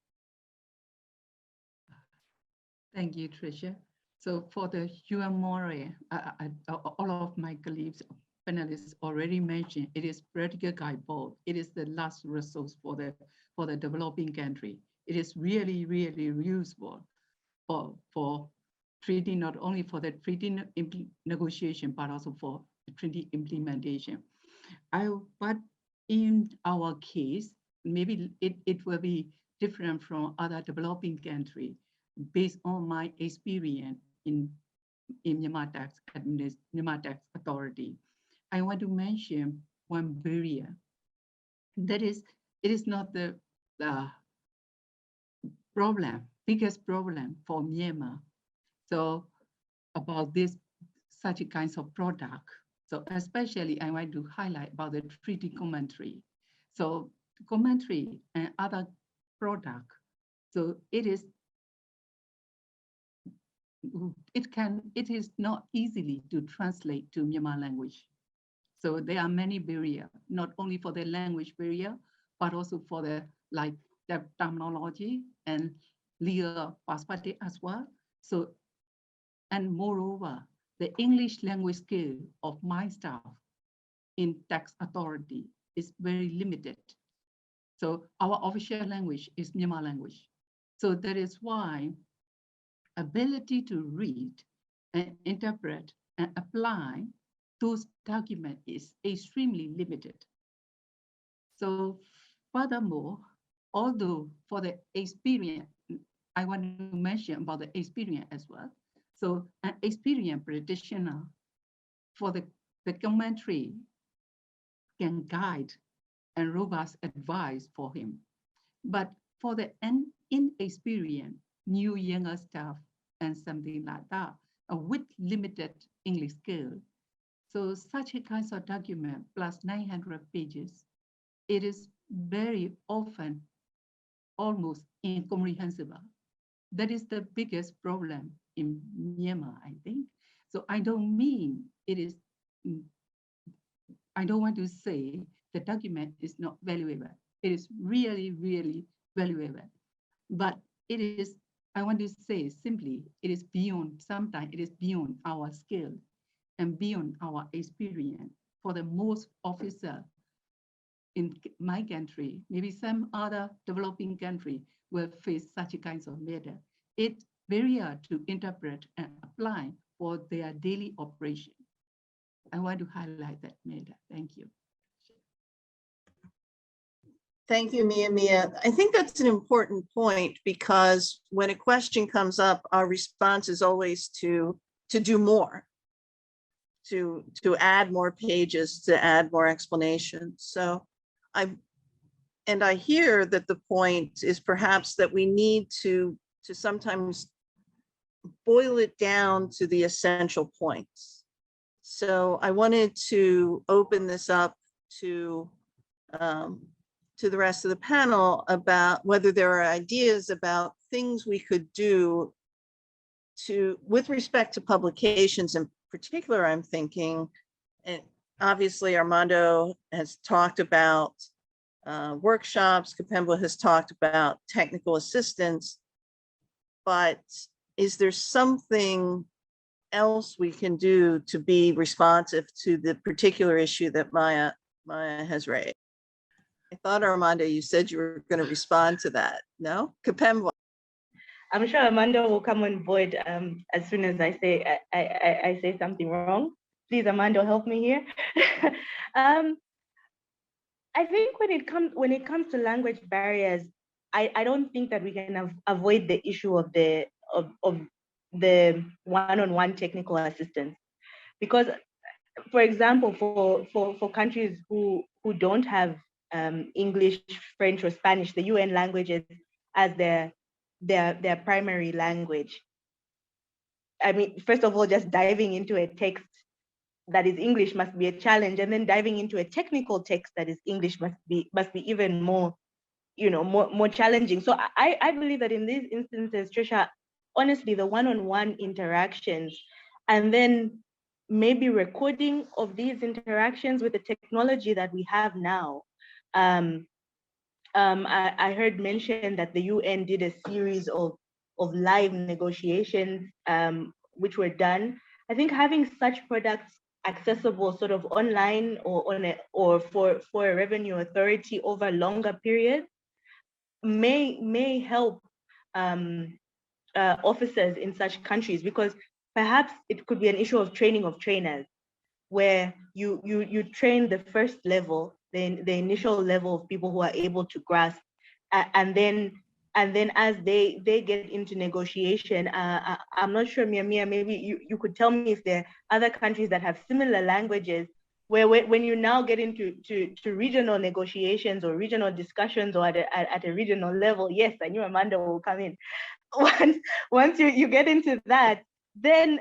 Thank you, Tricia. So for the UN model, all of my colleagues, panelists already mentioned, it is practical guidebook. It is the last resource for the developing country. It is really, really useful for treaty, not only for the treaty negotiation, but also for the treaty implementation. But in our case, maybe it will be different from other developing countries based on my experience in Myanmar Tax Authority. I want to mention one barrier. That is, it is not the biggest problem for Myanmar. So about such kinds of product. So especially I want to highlight about the treaty commentary. So commentary and other product. So it is not easily to translate to Myanmar language. So there are many barriers, not only for the language barrier, but also for the terminology and legal perspective as well. So, and moreover, the English language skill of my staff in tax authority is very limited. So our official language is Myanmar language. So that is why ability to read and interpret and apply those documents is extremely limited. So furthermore, although for the experience, I want to mention about the experience as well. So an experienced practitioner for the commentary can guide and robust advice for him. But for the inexperienced, new younger staff and something like that, with limited English skill, so such a kind of document plus 900 pages, it is very often almost incomprehensible. That is the biggest problem in Myanmar, I think. So I don't mean it is, I don't want to say the document is not valuable. It is really, really valuable. But it is, I want to say simply, it is beyond, sometimes it is beyond our skill and beyond our experience. For the most officer in my country, maybe some other developing country will face such a kinds of matter. It's very hard to interpret and apply for their daily operation. I want to highlight that matter. Thank you. Thank you, Mia. I think that's an important point, because when a question comes up, our response is always to do more, to add more pages, to add more explanations. So I hear that the point is perhaps that we need to sometimes boil it down to the essential points. So I wanted to open this up to the rest of the panel about whether there are ideas about things we could do with respect to publications in particular. I'm thinking, and obviously Armando has talked about workshops, Kapemba has talked about technical assistance, but is there something else we can do to be responsive to the particular issue that Maya has raised? I thought, Armando, you said you were going to respond to that. No? Kapemba. I'm sure Armando will come on board as soon as I say something wrong. Please, Armando, help me here. I think when it comes to language barriers, I don't think that we can avoid the issue of the one-on-one technical assistance, because, for example, for countries who don't have English, French, or Spanish, the UN languages as their primary language. I mean, first of all, just diving into a text that is English must be a challenge, and then diving into a technical text that is English must be even more, more challenging. So I believe that in these instances, Trisha, honestly, the one-on-one interactions, and then maybe recording of these interactions with the technology that we have now. I heard mention that the UN did a series of live negotiations, which were done. I think having such products accessible sort of online or for a revenue authority over longer periods may help officers in such countries, because perhaps it could be an issue of training of trainers, where you train the first level, the initial level of people who are able to grasp, and then as they get into negotiation, I'm not sure, Mia, maybe you could tell me if there are other countries that have similar languages, where when you now get into regional negotiations or regional discussions, or at a regional level, yes, I knew Amanda will come in. Once you get into that, then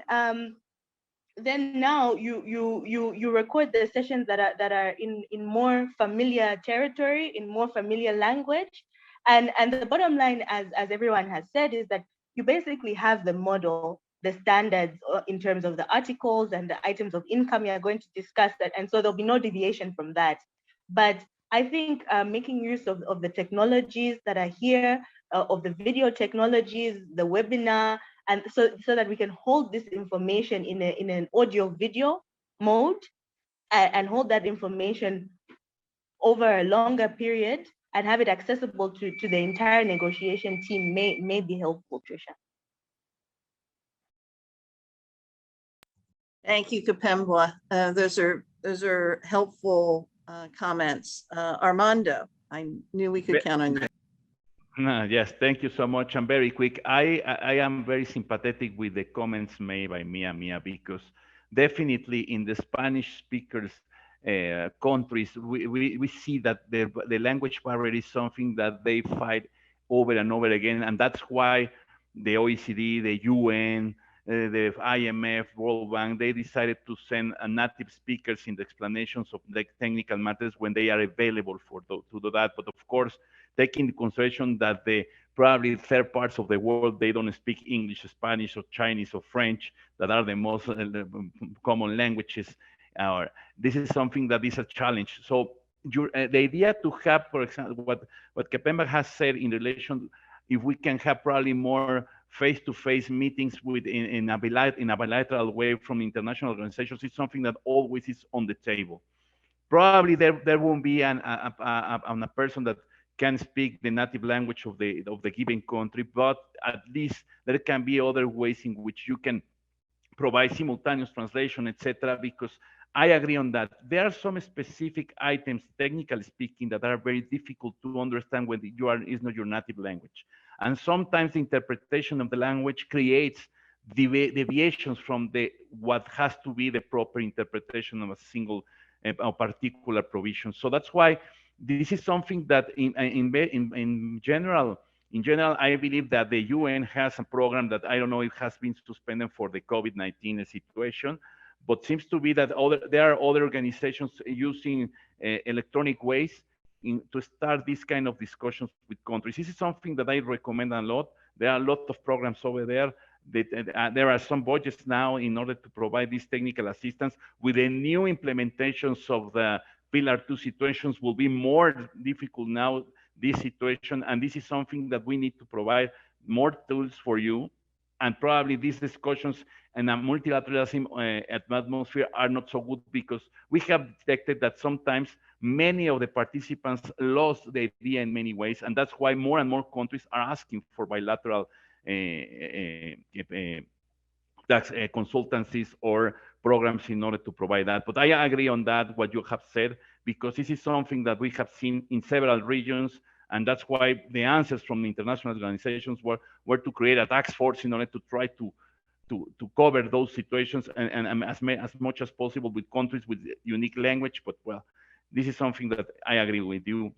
now you record the sessions that are in more familiar territory, in more familiar language, and the bottom line, as everyone has said, is that you basically have the model the standards in terms of the articles and the items of income. You're going to discuss that. And so there'll be no deviation from that. But I think making use of the technologies that are here, of the video technologies, the webinar, and so that we can hold this information in an audio video mode and hold that information over a longer period and have it accessible to the entire negotiation team may be helpful, Trisha. Thank you, Kapembwa. Those are helpful comments. Armando, I knew we could count on you. Yes, thank you so much. I'm very quick. I am very sympathetic with the comments made by Mia because definitely in the Spanish speakers countries, we see that the language barrier is something that they fight over and over again. And that's why the OECD, the UN, the IMF, World Bank, they decided to send native speakers in the explanations of the technical matters when they are available to do that. But of course, taking into consideration that the probably third parts of the world, they don't speak English, Spanish, or Chinese, or French, that are the most common languages. This is something that is a challenge. So the idea to have, for example, what Kapemba has said in relation, if we can have probably more face-to-face meetings in a bilateral way from international organizations, is something that always is on the table. Probably there won't be a person that can speak the native language of the given country, but at least there can be other ways in which you can provide simultaneous translation, etc. Because I agree on that. There are some specific items, technically speaking, that are very difficult to understand when is not your native language. And sometimes the interpretation of the language creates deviations from what has to be the proper interpretation of a single a particular provision. So that's why this is something that in general, I believe that the UN has a program that I don't know if has been suspended for the COVID-19 situation, but seems to be that there are other organizations using electronic ways to start these kind of discussions with countries. This is something that I recommend a lot. There are a lot of programs over there. There are some budgets now in order to provide this technical assistance. With the new implementations of the Pillar 2 situations will be more difficult now, this situation, and this is something that we need to provide more tools for you. And probably these discussions and a multilateralism atmosphere are not so good because we have detected that sometimes many of the participants lost the idea in many ways, and that's why more and more countries are asking for bilateral tax consultancies or programs in order to provide that. But I agree on that, what you have said, because this is something that we have seen in several regions, and that's why the answers from the international organizations were to create a task force in order to try to cover those situations and as much as possible with countries with unique language. But well, this is something that I agree with you.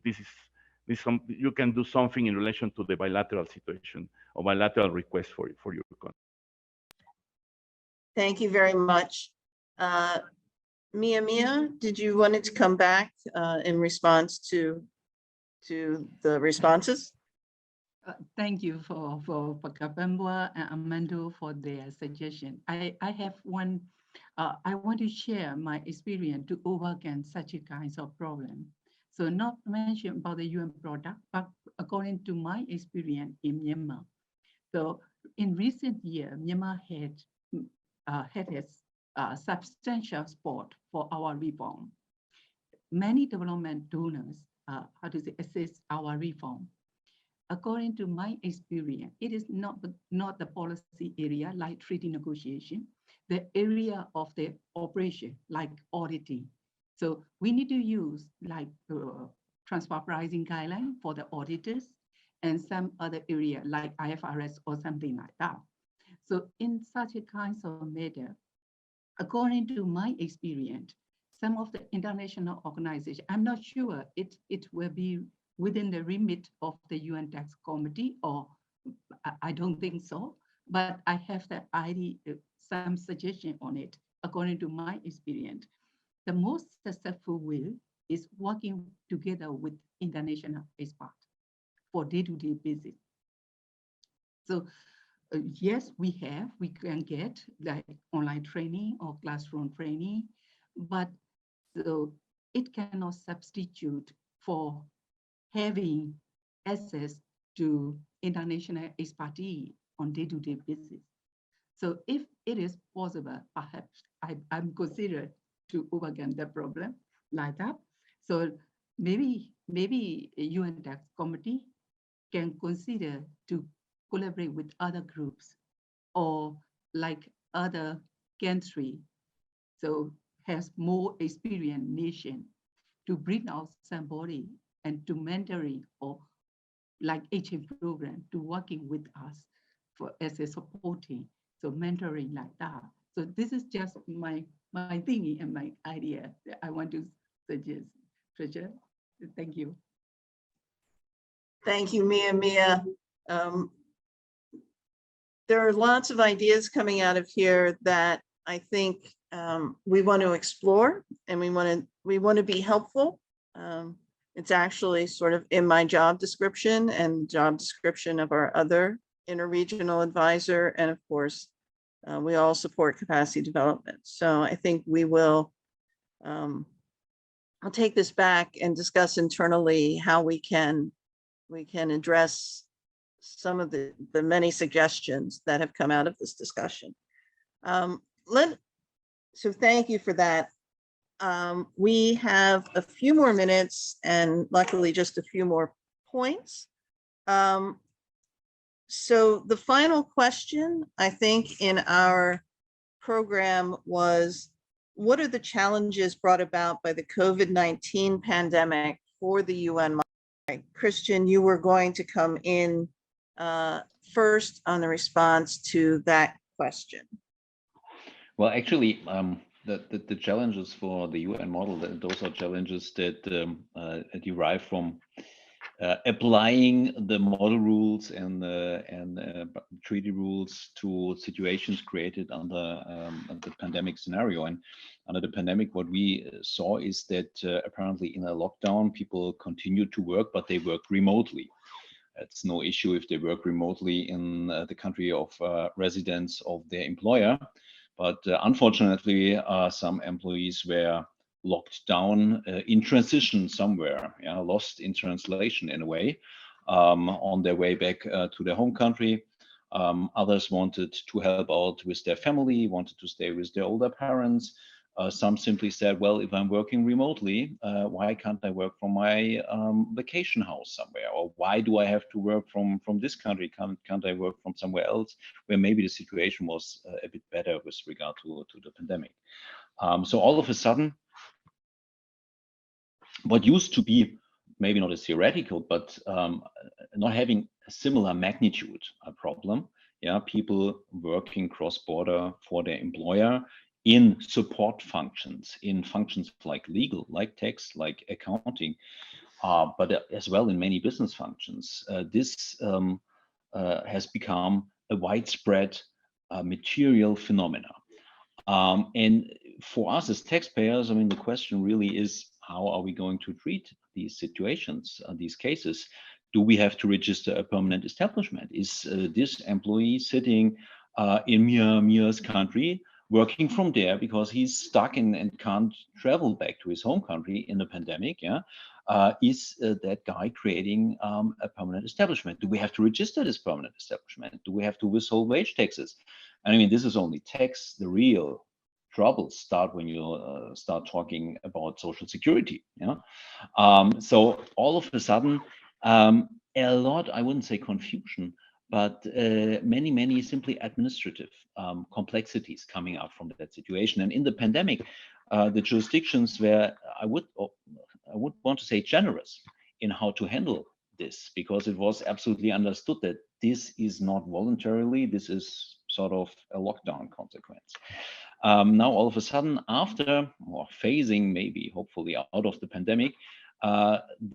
You can do something in relation to the bilateral situation or bilateral request for your country. Thank you very much. Mia, did you want to come back in response to the responses? Thank you for Kapembwa and Armando for their suggestion. I have one. I want to share my experience to overcome such a kinds of problem. So not mention about the UN product, but according to my experience in Myanmar. So in recent years, Myanmar had a substantial support for our reform. Many development donors assist our reform. According to my experience, it is not the policy area like treaty negotiation, the area of the operation like auditing. So we need to use like transfer pricing guideline for the auditors and some other area like IFRS or something like that. So in such a kind of matter, according to my experience, some of the international organizations, I'm not sure it will be within the remit of the UN Tax Committee, or I don't think so, but I have the idea, some suggestion on it, according to my experience. The most successful way is working together with international experts for day-to-day basis. So yes, we can get like online training or classroom training, but so it cannot substitute for having access to international expertise on day-to-day basis. So if it is possible, perhaps I'm considered to overcome the problem like that. So maybe UN Tax Committee can consider to collaborate with other groups or like other country, so has more experienced nation to bring out somebody and to mentoring or like HM program to working with us for as a supporting, so mentoring like that. So this is just my thinking and my idea that I want to suggest. Treasure, thank you. Thank you, Mia. There are lots of ideas coming out of here that I think we want to explore, and we want to be helpful. It's actually sort of in my job description and job description of our other interregional advisor, and of course, we all support capacity development. So I think we will. I'll take this back and discuss internally how we can address some of the many suggestions that have come out of this discussion. So thank you for that. We have a few more minutes and luckily just a few more points. So the final question, I think, in our program was, what are the challenges brought about by the COVID-19 pandemic for the UN? Christian, you were going to come in first on the response to that question. Well, actually, the challenges for the UN model, those are challenges that derive from applying the model rules and treaty rules to situations created under the pandemic scenario. And under the pandemic, what we saw is that apparently in a lockdown, people continued to work, but they worked remotely. It's no issue if they work remotely in the country of residence of their employer. But unfortunately, some employees were locked down in transition somewhere, lost in translation in a way, on their way back to their home country. Others wanted to help out with their family, wanted to stay with their older parents. Some simply said, well, if I'm working remotely, why can't I work from my vacation house somewhere? Or why do I have to work from this country? Can't I work from somewhere else where maybe the situation was a bit better with regard to the pandemic? So all of a sudden, what used to be maybe not a theoretical, but not having a similar magnitude a problem, people working cross-border for their employer in support functions, in functions like legal, like tax, like accounting, but as well in many business functions. This has become a widespread material phenomena. And for us as taxpayers, I mean, the question really is, how are we going to treat these situations, these cases? Do we have to register a permanent establishment? Is this employee sitting in Mia's country, working from there because he's stuck and can't travel back to his home country in the pandemic? Is that guy creating a permanent establishment? Do we have to register this permanent establishment? Do we have to withhold wage taxes? And I mean, this is only tax. The real troubles start when you start talking about social security. So all of a sudden, a lot, I wouldn't say confusion, but many simply administrative complexities coming up from that situation. And in the pandemic, the jurisdictions were, I would want to say, generous in how to handle this, because it was absolutely understood that this is not voluntarily, this is sort of a lockdown consequence. Now, all of a sudden, after or phasing maybe, hopefully, out of the pandemic,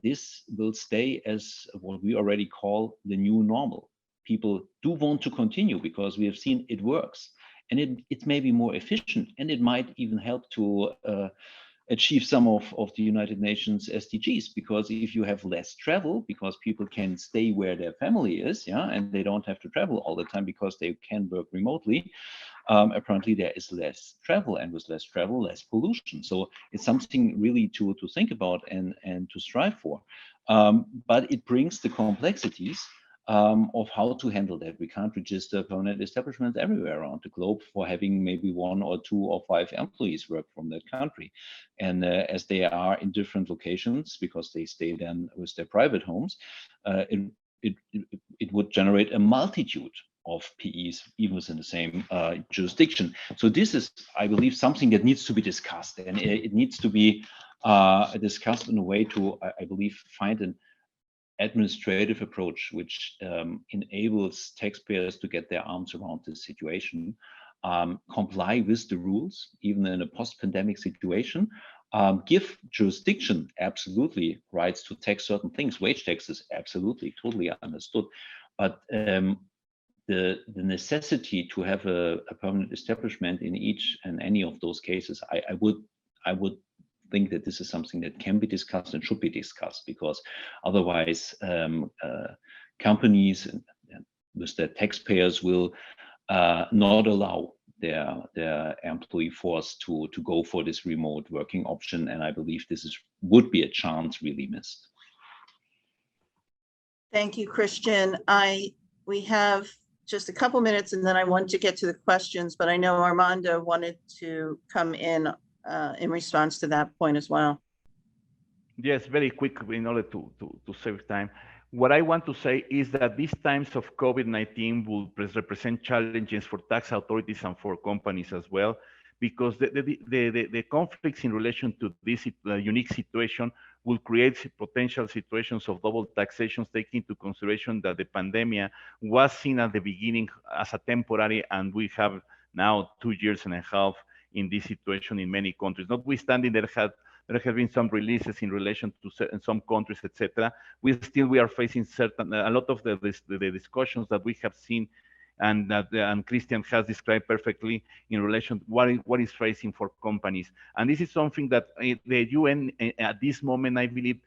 this will stay as what we already call the new normal. People do want to continue because we have seen it works, and it's maybe more efficient, and it might even help to achieve some of the United Nations SDGs, because if you have less travel, because people can stay where their family is, yeah, and they don't have to travel all the time because they can work remotely, apparently there is less travel, and with less travel, less pollution. So it's something really to think about and to strive for. But it brings the complexities of how to handle that. We can't register permanent establishments everywhere around the globe for having maybe 1 or 2 or 5 employees work from that country. And as they are in different locations, because they stay then with their private homes, it would generate a multitude of PEs, even within the same jurisdiction. So this is, I believe, something that needs to be discussed, and it needs to be discussed in a way to, I believe, find an administrative approach which enables taxpayers to get their arms around this situation, comply with the rules, even in a post-pandemic situation, give jurisdiction absolutely rights to tax certain things, wage taxes, absolutely, totally understood. But the necessity to have a permanent establishment in each and any of those cases, I would think that this is something that can be discussed and should be discussed, because otherwise companies and with their taxpayers will not allow their employee force to go for this remote working option, and I believe this would be a chance really missed. Thank you, Christian. We have just a couple minutes and then I want to get to the questions, but I know Armando wanted to come in response to that point as well. Yes, very quick in order to save time. What I want to say is that these times of COVID-19 will represent challenges for tax authorities and for companies as well, because the conflicts in relation to this unique situation will create potential situations of double taxation, taking into consideration that the pandemic was seen at the beginning as a temporary, and we have now 2.5 years in this situation in many countries. Notwithstanding there have been some releases in relation to some countries, etc. We are facing a lot of the discussions that we have seen, and that and Christian has described perfectly in relation to what is facing for companies. And this is something that the UN at this moment, I believe,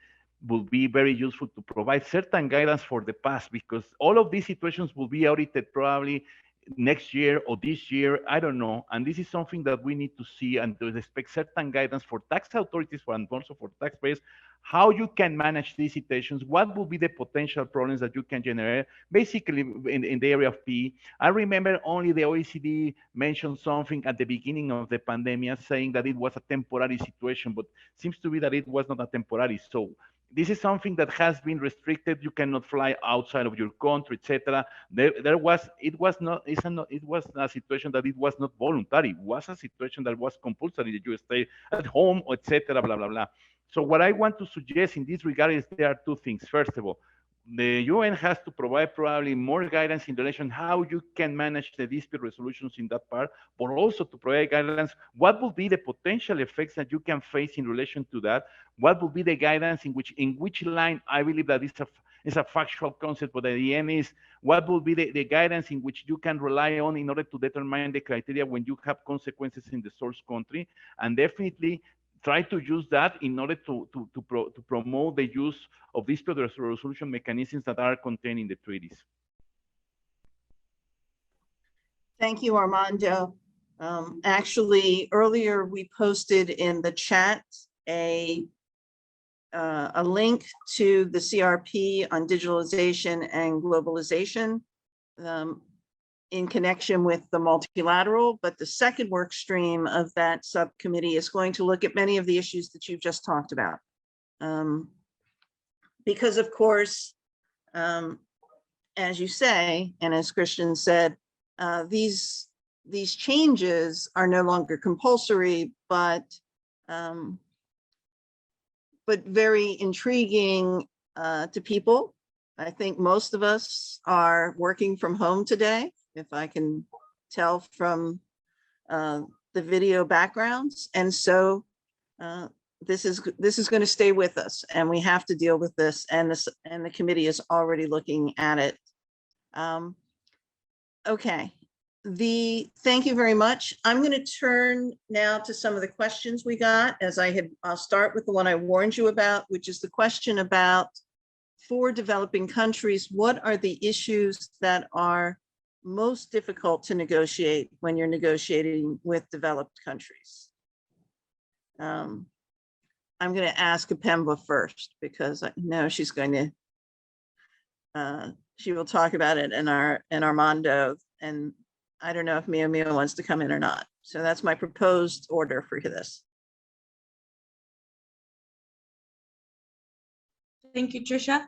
will be very useful to provide certain guidance for the past, because all of these situations will be audited probably next year or this year, I don't know. And this is something that we need to see and to expect certain guidance for tax authorities and also for taxpayers, how you can manage these situations, what will be the potential problems that you can generate, basically in the area of PE. I remember only the OECD mentioned something at the beginning of the pandemic saying that it was a temporary situation, but seems to be that it was not a temporary. So this is something that has been restricted. You cannot fly outside of your country, etc. It was a situation that it was not voluntary. It was a situation that was compulsory, that you stay at home, etc. Blah blah blah. So what I want to suggest in this regard is there are 2 things. First of all, the UN has to provide probably more guidance in relation how you can manage the dispute resolutions in that part, but also to provide guidance what will be the potential effects that you can face in relation to that, what will be the guidance in which line. I believe that it's a factual concept, but at the end is what will be the guidance in which you can rely on in order to determine the criteria when you have consequences in the source country, and definitely try to use that in order to promote the use of dispute resolution mechanisms that are contained in the treaties. Thank you, Armando. Actually, earlier we posted in the chat a link to the CRP on digitalization and globalization in connection with the multilateral, but the second work stream of that subcommittee is going to look at many of the issues that you've just talked about. Because of course, as you say, and as Christian said, these changes are no longer compulsory, but very intriguing to people. I think most of us are working from home today, if I can tell from the video backgrounds. And so this is going to stay with us, and we have to deal with this, and the committee is already looking at it. Okay, Thank you very much. I'm going to turn now to some of the questions we got. I'll start with the one I warned you about, which is the question about, for developing countries, what are the issues that are most difficult to negotiate when you're negotiating with developed countries? I'm going to ask Kapemba first, because I know she's going to, she will talk about it in Armando, and I don't know if Mia wants to come in or not. So that's my proposed order for this. Thank you, Tricia.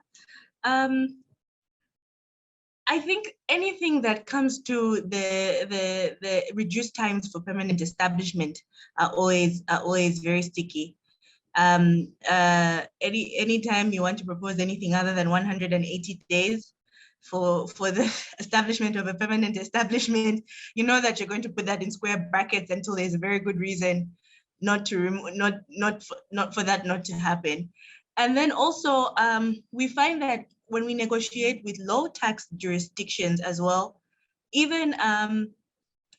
I think anything that comes to the reduced times for permanent establishment are always very sticky. Anytime you want to propose anything other than 180 days for the establishment of a permanent establishment, you know that you're going to put that in square brackets until there's a very good reason not to not for that not to happen. And then also we find that when we negotiate with low tax jurisdictions as well, even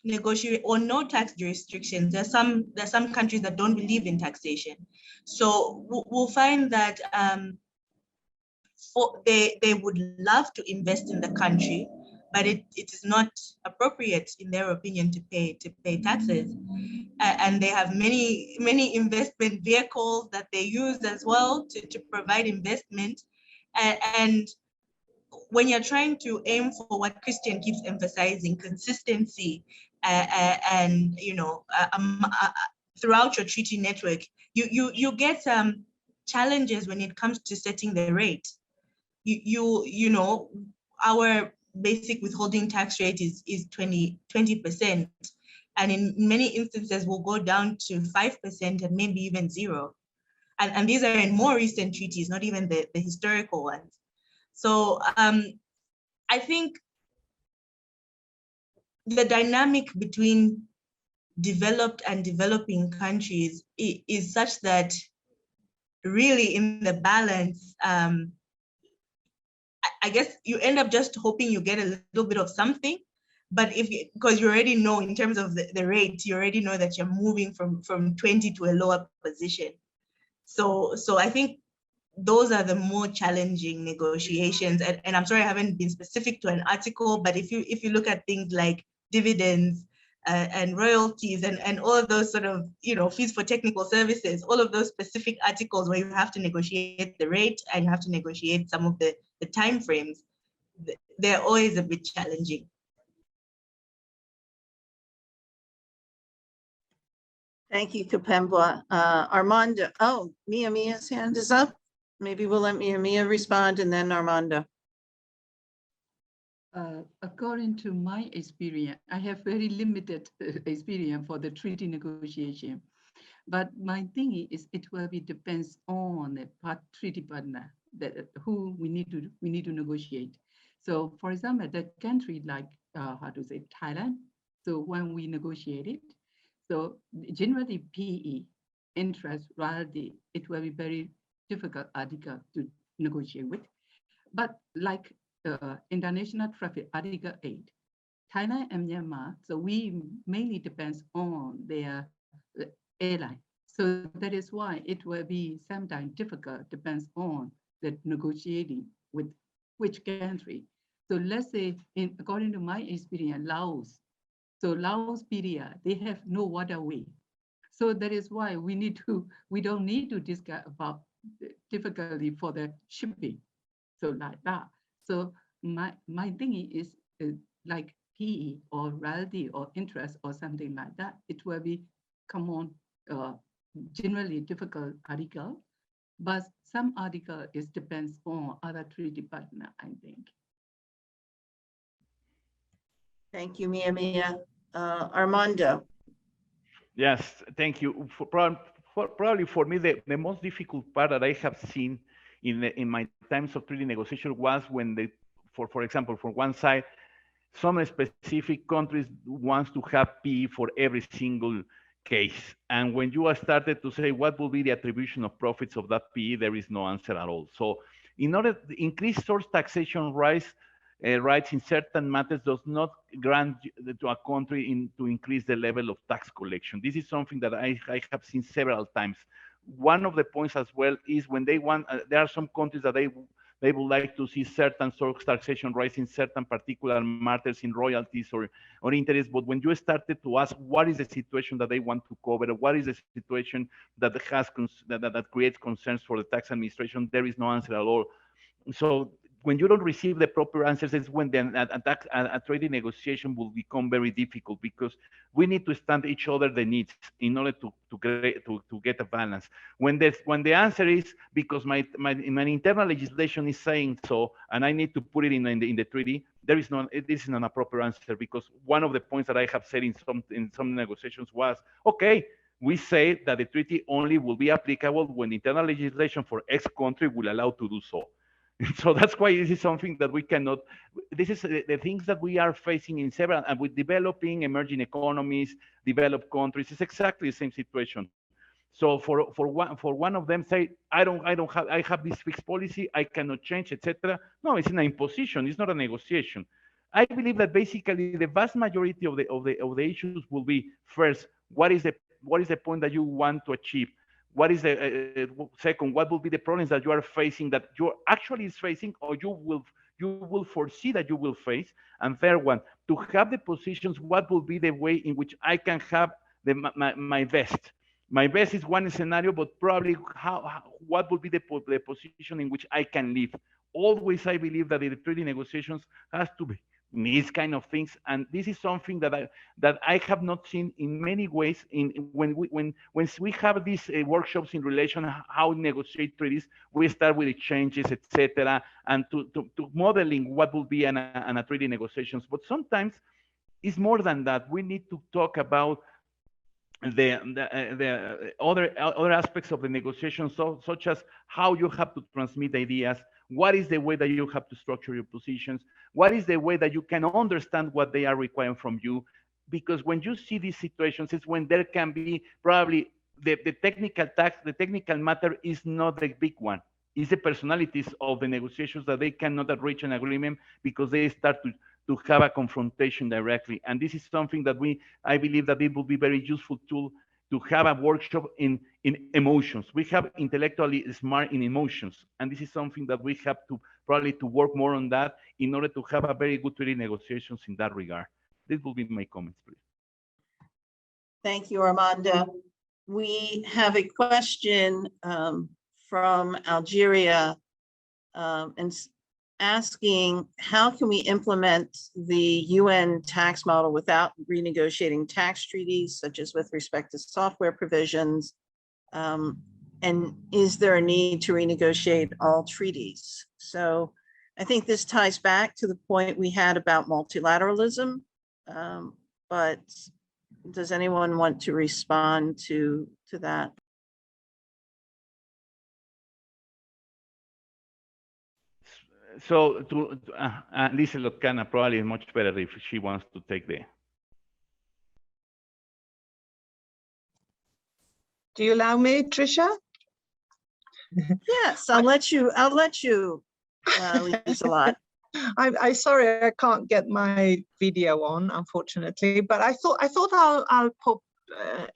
negotiate or no tax jurisdictions, there's some countries that don't believe in taxation. So we'll find that they would love to invest in the country, but it is not appropriate in their opinion to pay taxes. And they have many investment vehicles that they use as well to provide investment. And when you're trying to aim for what Christian keeps emphasizing, consistency, and throughout your treaty network, you get challenges when it comes to setting the rate. You know, our basic withholding tax rate is 20%, and in many instances will go down to 5% and maybe even 0. And these are in more recent treaties, not even the historical ones. So I think the dynamic between developed and developing countries is such that really in the balance, I guess you end up just hoping you get a little bit of something, but because you already know in terms of the rate, you already know that you're moving from 20 to a lower position. So I think those are the more challenging negotiations. And I'm sorry, I haven't been specific to an article, but if you look at things like dividends and royalties and all of those sort of, fees for technical services, all of those specific articles where you have to negotiate the rate and you have to negotiate some of the timeframes, they're always a bit challenging. Thank you, Kapemba. Armando, Mia's hand is up. Maybe we'll let Mia respond and then Armando. According to my experience, I have very limited experience for the treaty negotiation. But my thing is, it will be depends on the treaty partner that who we need to negotiate. So, for example, the country like Thailand. So when we negotiate it, so generally PE interest royalty, it will be very difficult article to negotiate with. But like international traffic article 8, Thailand and Myanmar, so we mainly depends on their airline. So that is why it will be sometimes difficult, depends on the negotiating with which country. So let's say, according to my experience, Laos. So Laos period, they have no waterway. So that is why we don't need to discuss about difficulty for the shipping. So like that. So my thing is like PE or royalty or interest or something like that. It will be common, generally difficult article, but some article is depends on other treaty partner, I think. Thank you, Mia. Armando. Yes, thank you. Probably for me, the most difficult part that I have seen in my times of treaty negotiation was when for example, for one side, some specific countries wants to have PE for every single case. And when you are started to say what will be the attribution of profits of that PE, there is no answer at all. So in order to increase source taxation rights, rights in certain matters does not grant to a country to increase the level of tax collection. This is something that I have seen several times. One of the points as well is when they want, there are some countries that they would like to see certain source taxation rights in certain particular matters in royalties or interest. But when you started to ask what is the situation that they want to cover, what is the situation that has that creates concerns for the tax administration, there is no answer at all. So when you don't receive the proper answers, is when then a trading negotiation will become very difficult, because we need to stand each other the needs in order to get a balance. When the answer is because my internal legislation is saying so, and I need to put it in the treaty, this is not a proper answer, because one of the points that I have said in some negotiations was, okay, we say that the treaty only will be applicable when the internal legislation for X country will allow to do so. So that's why this is something that we cannot, this is the things that we are facing in several, and with developing emerging economies, developed countries, it's exactly the same situation. So for one of them say, I have this fixed policy, I cannot change, etc. No, it's an imposition, it's not a negotiation. I believe that basically the vast majority of the issues will be, first, what is the point that you want to achieve? What is the second? What will be the problems that you are facing, that you're actually facing, or you will foresee that you will face? And third one, to have the positions, what will be the way in which I can have my best? My best is one scenario, but probably what will be the position in which I can live? Always, I believe that the treaty negotiations has to be these kind of things, and this is something that I have not seen in many ways. When we have these workshops in relation how to negotiate treaties, we start with the changes, etc., and to modeling what will be an a treaty negotiations. But sometimes it's more than that. We need to talk about the other aspects of the negotiation, such as how you have to transmit ideas. What is the way that you have to structure your positions? What is the way that you can understand what they are requiring from you? Because when you see these situations, it's when there can be probably the technical matter is not the big one. It's the personalities of the negotiations that they cannot reach an agreement because they start to have a confrontation directly. And this is something that I believe that it will be very useful tool to have a workshop in emotions. We have intellectually smart in emotions. And this is something that we have to probably to work more on that in order to have a very good treaty negotiations in that regard. This will be my comments, please. Thank you, Armando. We have a question from Algeria and asking, how can we implement the UN tax model without renegotiating tax treaties, such as with respect to software provisions? And is there a need to renegotiate all treaties? So I think this ties back to the point we had about multilateralism, but does anyone want to respond to that? So Lisa Lotcana probably is much better if she wants to take the. Do you allow me, Tricia? Yes, I'll let you, Lisa Lot. I'm sorry I can't get my video on, unfortunately, but I thought I'll pop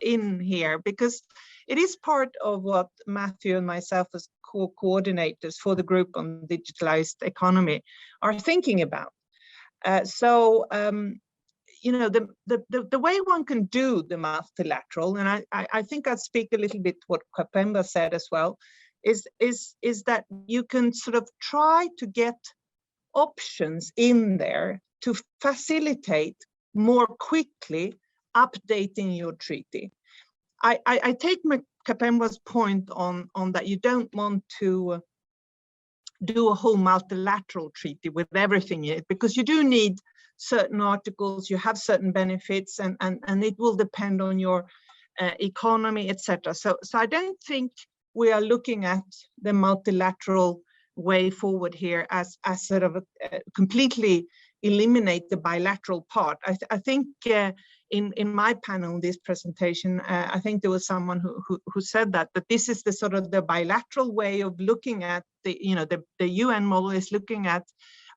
in here because it is part of what Matthew and myself as co-coordinators for the group on digitalized economy are thinking about. You know, the way one can do the multilateral, and I think I'll speak a little bit what Kapemba said as well, is that you can sort of try to get options in there to facilitate more quickly updating your treaty. I take Kapemba's point on that you don't want to do a whole multilateral treaty with everything in it, because you do need certain articles, you have certain benefits, and it will depend on your economy, etc. So I don't think we are looking at the multilateral way forward here as sort of completely eliminate the bilateral part. I think in my panel, this presentation, I think there was someone who said that this is the sort of the bilateral way of looking at the, you know, the UN model is looking at,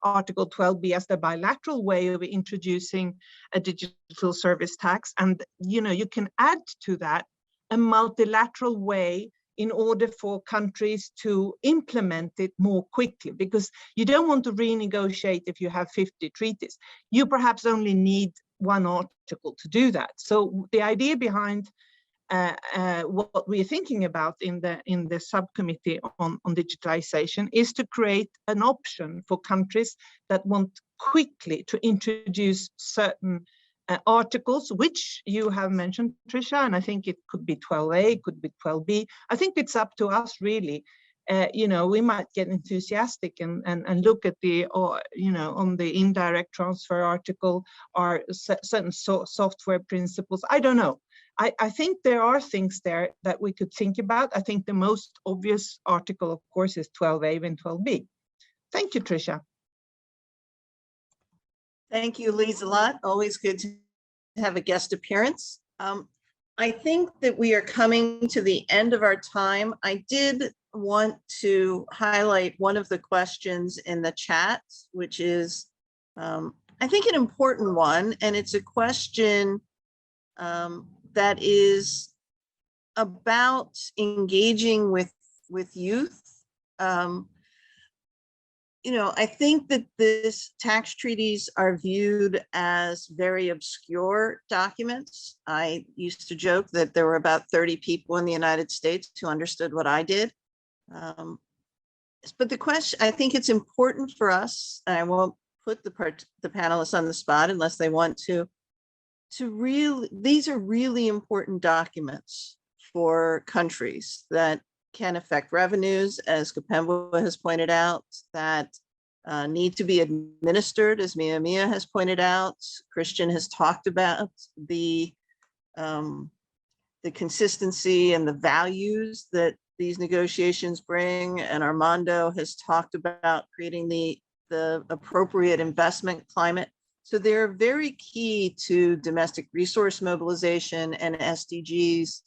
Article 12B as the bilateral way of introducing a digital service tax. And, you can add to that a multilateral way in order for countries to implement it more quickly, because you don't want to renegotiate if you have 50 treaties. You perhaps only need one article to do that. So the idea behind what we're thinking about in the subcommittee on digitalization is to create an option for countries that want quickly to introduce certain articles, which you have mentioned, Tricia, and I think it could be 12A, it could be 12B. I think it's up to us, really. We might get enthusiastic and look at the, on the indirect transfer article or certain software principles. I don't know. I think there are things there that we could think about. I think the most obvious article, of course, is 12A and 12B. Thank you, Tricia. Thank you, Liselott. Always good to have a guest appearance. I think that we are coming to the end of our time. I did want to highlight one of the questions in the chat, which is, I think, an important one, and it's a question that is about engaging with youth. I think that these tax treaties are viewed as very obscure documents. I used to joke that there were about 30 people in the United States who understood what I did. But the question, I think it's important for us, and I won't put the panelists on the spot unless they want to really, these are really important documents for countries that can affect revenues, as Kapemba has pointed out, that need to be administered, as Mia has pointed out. Christian has talked about the consistency and the values that these negotiations bring, and Armando has talked about creating the appropriate investment climate. So they're very key to domestic resource mobilization and SDGs,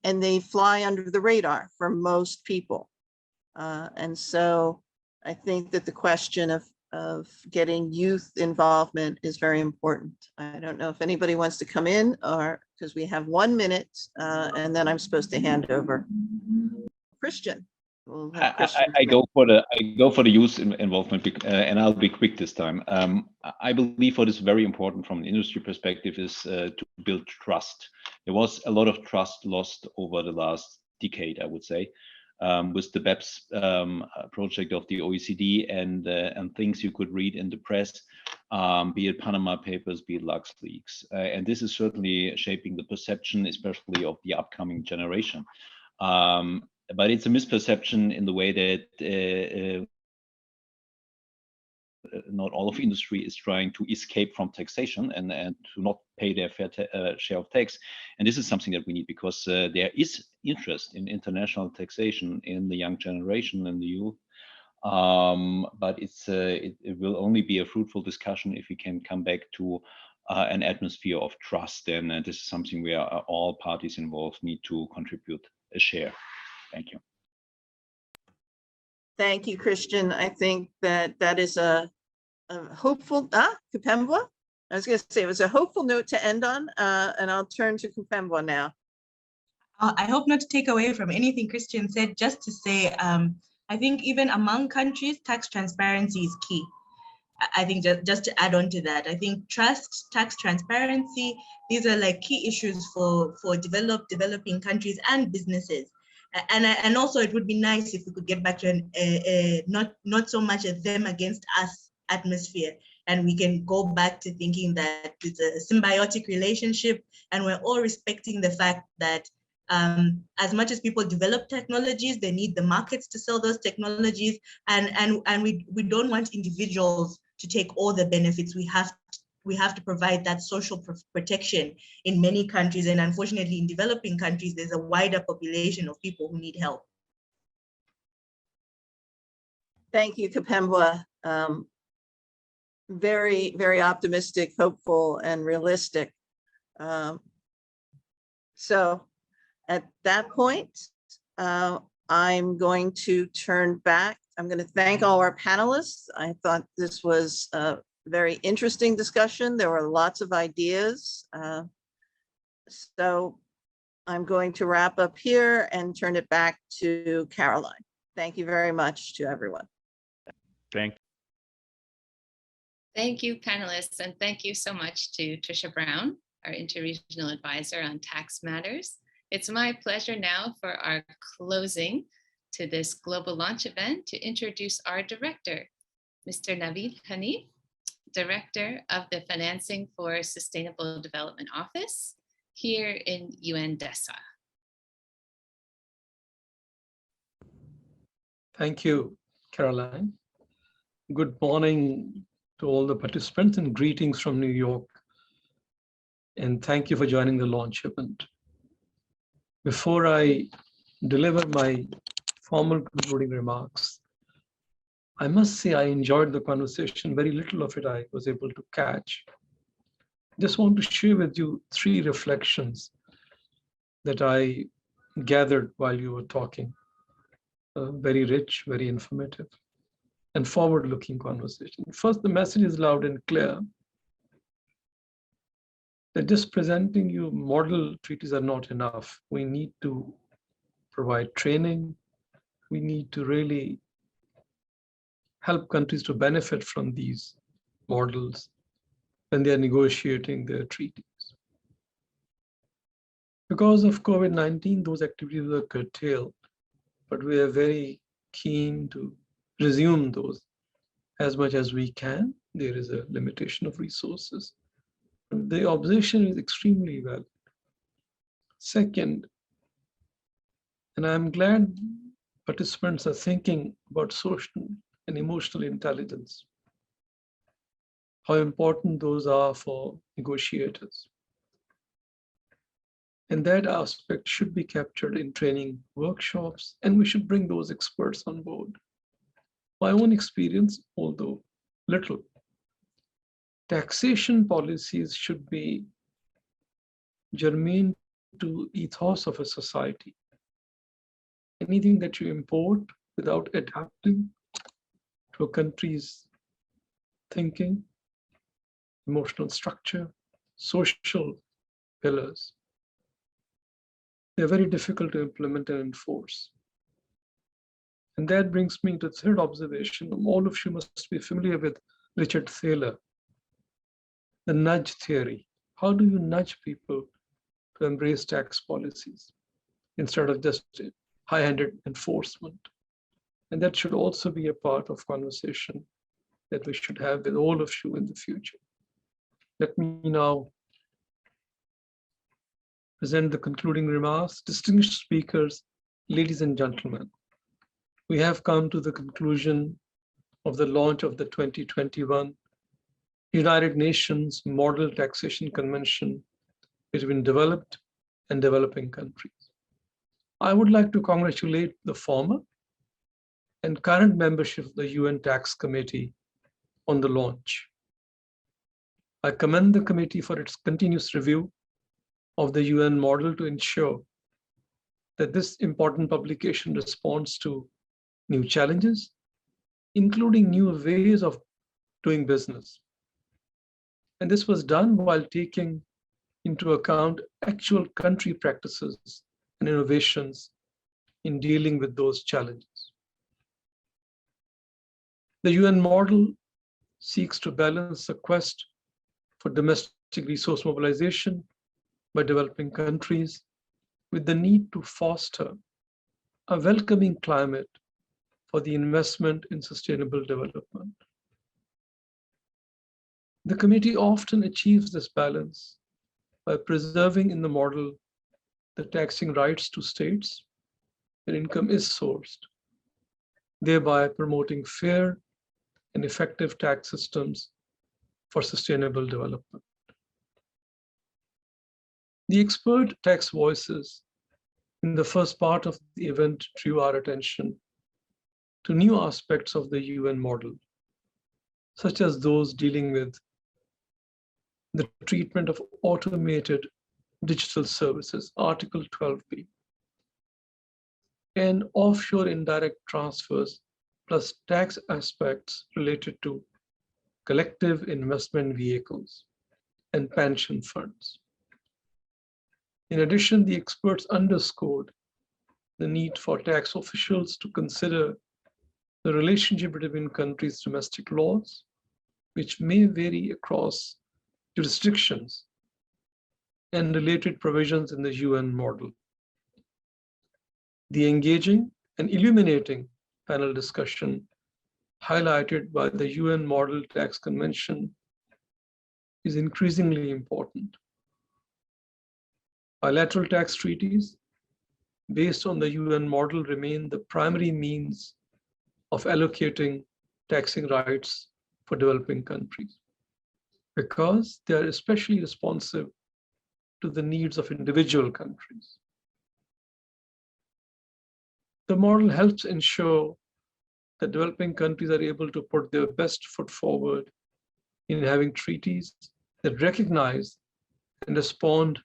and they fly under the radar for most people. And so I think that the question of getting youth involvement is very important. I don't know if anybody wants to come in, or because we have 1 minute, and then I'm supposed to hand over. Christian. We'll have Christian. I go for the youth involvement, and I'll be quick this time. I believe what is very important from an industry perspective is to build trust. There was a lot of trust lost over the last decade, I would say, with the BEPS project of the OECD and things you could read in the press, be it Panama Papers, be it LuxLeaks. And this is certainly shaping the perception, especially of the upcoming generation. But it's a misperception in the way that not all of industry is trying to escape from taxation and to not pay their fair share of tax. And this is something that we need, because there is interest in international taxation in the young generation and the youth. But it will only be a fruitful discussion if we can come back to an atmosphere of trust. And this is something where all parties involved need to contribute a share. Thank you. Thank you, Christian. I think that is a hopeful, Kapemba? I was going to say it was a hopeful note to end on, and I'll turn to Kapemba now. I hope not to take away from anything Christian said, just to say, I think even among countries, tax transparency is key. I think just to add on to that, I think trust, tax transparency, these are like key issues for developing countries and businesses. And also it would be nice if we could get back to not so much a them against us atmosphere, and we can go back to thinking that it's a symbiotic relationship, and we're all respecting the fact that as much as people develop technologies, they need the markets to sell those technologies, and we don't want individuals to take all the benefits. We have to provide that social protection in many countries, and unfortunately in developing countries, there's a wider population of people who need help. Thank you, Kapemba. Very, very optimistic, hopeful, and realistic. So at that point, I'm going to turn back I'm going to thank all our panelists. I thought this was a very interesting discussion. There were lots of ideas. So I'm going to wrap up here and turn it back to Caroline. Thank you very much to everyone. Thank Thank you, panelists, and thank you so much to Tricia Brown, our interregional advisor on tax matters. It's my pleasure now for our closing to this global launch event to introduce our director, Mr. Naveed Hanif, Director of the Financing for Sustainable Development Office here in UN DESA. Thank you, Caroline. Good morning to all the participants and greetings from New York. And thank you for joining the launch event. Before I deliver my formal concluding remarks, I must say I enjoyed the conversation. Very little of it I was able to catch. Just want to share with you 3 reflections that I gathered while you were talking. Very rich, very informative, and forward-looking conversation. First, the message is loud and clear that just presenting you model treaties are not enough. We need to provide training. We need to really help countries to benefit from these models when they are negotiating their treaties. Because of COVID-19, those activities were curtailed, but we are very keen to resume those as much as we can. There is a limitation of resources. The observation is extremely valid. Second, and I'm glad participants are thinking about social and emotional intelligence, how important those are for negotiators. And that aspect should be captured in training workshops, and we should bring those experts on board. My own experience, although little, taxation policies should be germane to ethos of a society. Anything that you import without adapting to a country's thinking, emotional structure, social pillars, they're very difficult to implement and enforce. And that brings me to the third observation. All of you must be familiar with Richard Thaler, the nudge theory. How do you nudge people to embrace tax policies instead of just high-handed enforcement? And that should also be a part of conversation that we should have with all of you in the future. Let me now present the concluding remarks. Distinguished speakers, ladies and gentlemen, we have come to the conclusion of the launch of the 2021 United Nations Model Taxation Convention between developed and developing countries. I would like to congratulate the former and current membership of the UN Tax Committee on the launch. I commend the committee for its continuous review of the UN model to ensure that this important publication responds to new challenges, including new ways of doing business. And this was done while taking into account actual country practices and innovations in dealing with those challenges. The UN model seeks to balance the quest for domestic resource mobilization by developing countries with the need to foster a welcoming climate for the investment in sustainable development. The committee often achieves this balance by preserving in the model the taxing rights to states where income is sourced, thereby promoting fair and effective tax systems for sustainable development. The expert tax voices in the first part of the event drew our attention to new aspects of the UN model, such as those dealing with the treatment of automated digital services, Article 12b, and offshore indirect transfers, plus tax aspects related to collective investment vehicles and pension funds. In addition, the experts underscored the need for tax officials to consider the relationship between countries' domestic laws, which may vary across jurisdictions, and related provisions in the UN model. The engaging and illuminating panel discussion highlighted by the UN Model Tax Convention is increasingly important. Bilateral tax treaties based on the UN model remain the primary means of allocating taxing rights for developing countries because they are especially responsive to the needs of individual countries. The model helps ensure that developing countries are able to put their best foot forward in having treaties that recognize and respond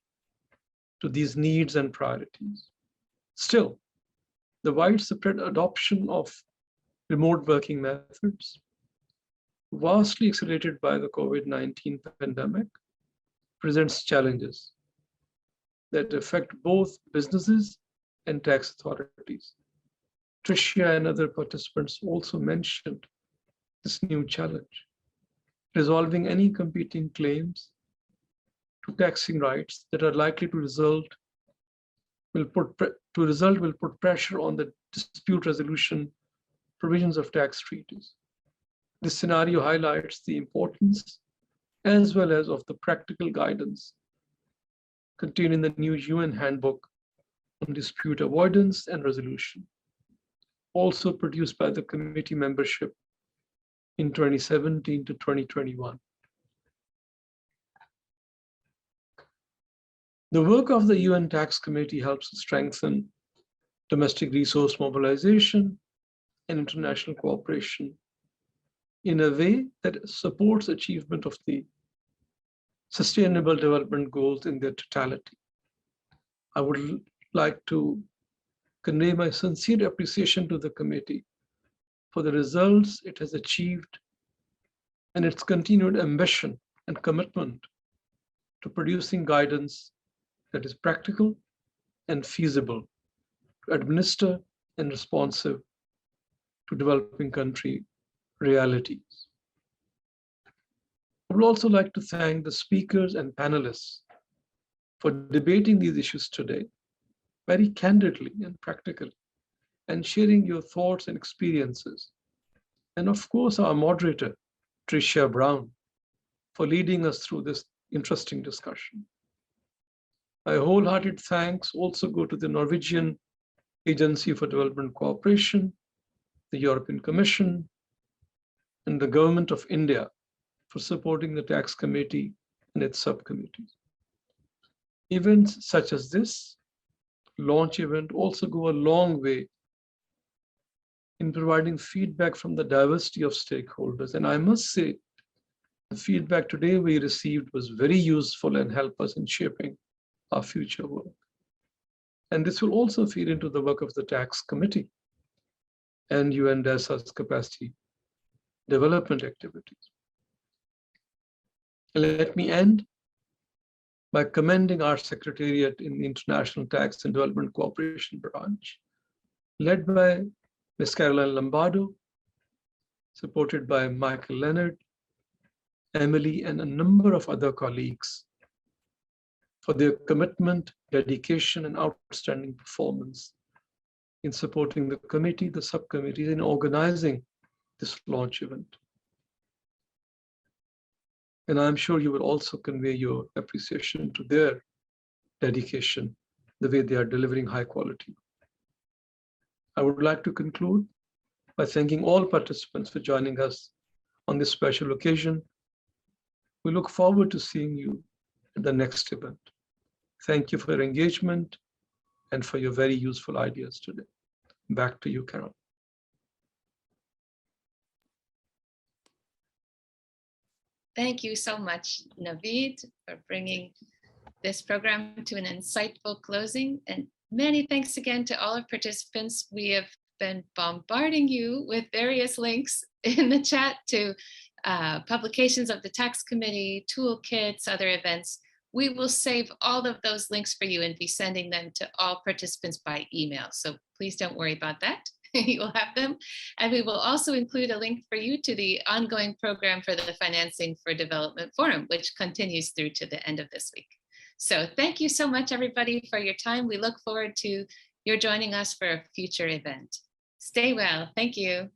to these needs and priorities. Still, the widespread adoption of remote working methods, vastly accelerated by the COVID-19 pandemic, presents challenges that affect both businesses and tax authorities. Tricia and other participants also mentioned this new challenge. Resolving any competing claims to taxing rights that are likely to result will put pressure on the dispute resolution provisions of tax treaties. This scenario highlights the importance as well as of the practical guidance contained in the new UN Handbook on Dispute Avoidance and Resolution, also produced by the committee membership in 2017 to 2021. The work of the UN Tax Committee helps strengthen domestic resource mobilization and international cooperation in a way that supports achievement of the Sustainable Development Goals in their totality. I would like to convey my sincere appreciation to the committee for the results it has achieved and its continued ambition and commitment to producing guidance that is practical and feasible to administer and responsive to developing country realities. I would also like to thank the speakers and panelists for debating these issues today very candidly and practically and sharing your thoughts and experiences. And of course, our moderator, Tricia Brown, for leading us through this interesting discussion. My wholehearted thanks also go to the Norwegian Agency for Development Cooperation, the European Commission, and the Government of India for supporting the Tax Committee and its subcommittees. Events such as this launch event also go a long way in providing feedback from the diversity of stakeholders. And I must say, the feedback today we received was very useful and helped us in shaping our future work. And this will also feed into the work of the Tax Committee and UN DESA's capacity development activities. Let me end by commending our Secretariat in the International Tax and Development Cooperation Branch, led by Ms. Caroline Lombardo, supported by Michael Leonard, Emily, and a number of other colleagues for their commitment, dedication, and outstanding performance in supporting the committee, the subcommittees, in organizing this launch event. And I'm sure you will also convey your appreciation to their dedication, the way they are delivering high quality. I would like to conclude by thanking all participants for joining us on this special occasion. We look forward to seeing you at the next event. Thank you for your engagement and for your very useful ideas today. Back to you, Carol. Thank you so much, Naveed, for bringing this program to an insightful closing. And many thanks again to all our participants. We have been bombarding you with various links in the chat to publications of the tax committee, toolkits, other events. We will save all of those links for you and be sending them to all participants by email. So please don't worry about that. You will have them. And we will also include a link for you to the ongoing program for the Financing for Development Forum, which continues through to the end of this week. So thank you so much, everybody, for your time. We look forward to your joining us for a future event. Stay well. Thank you.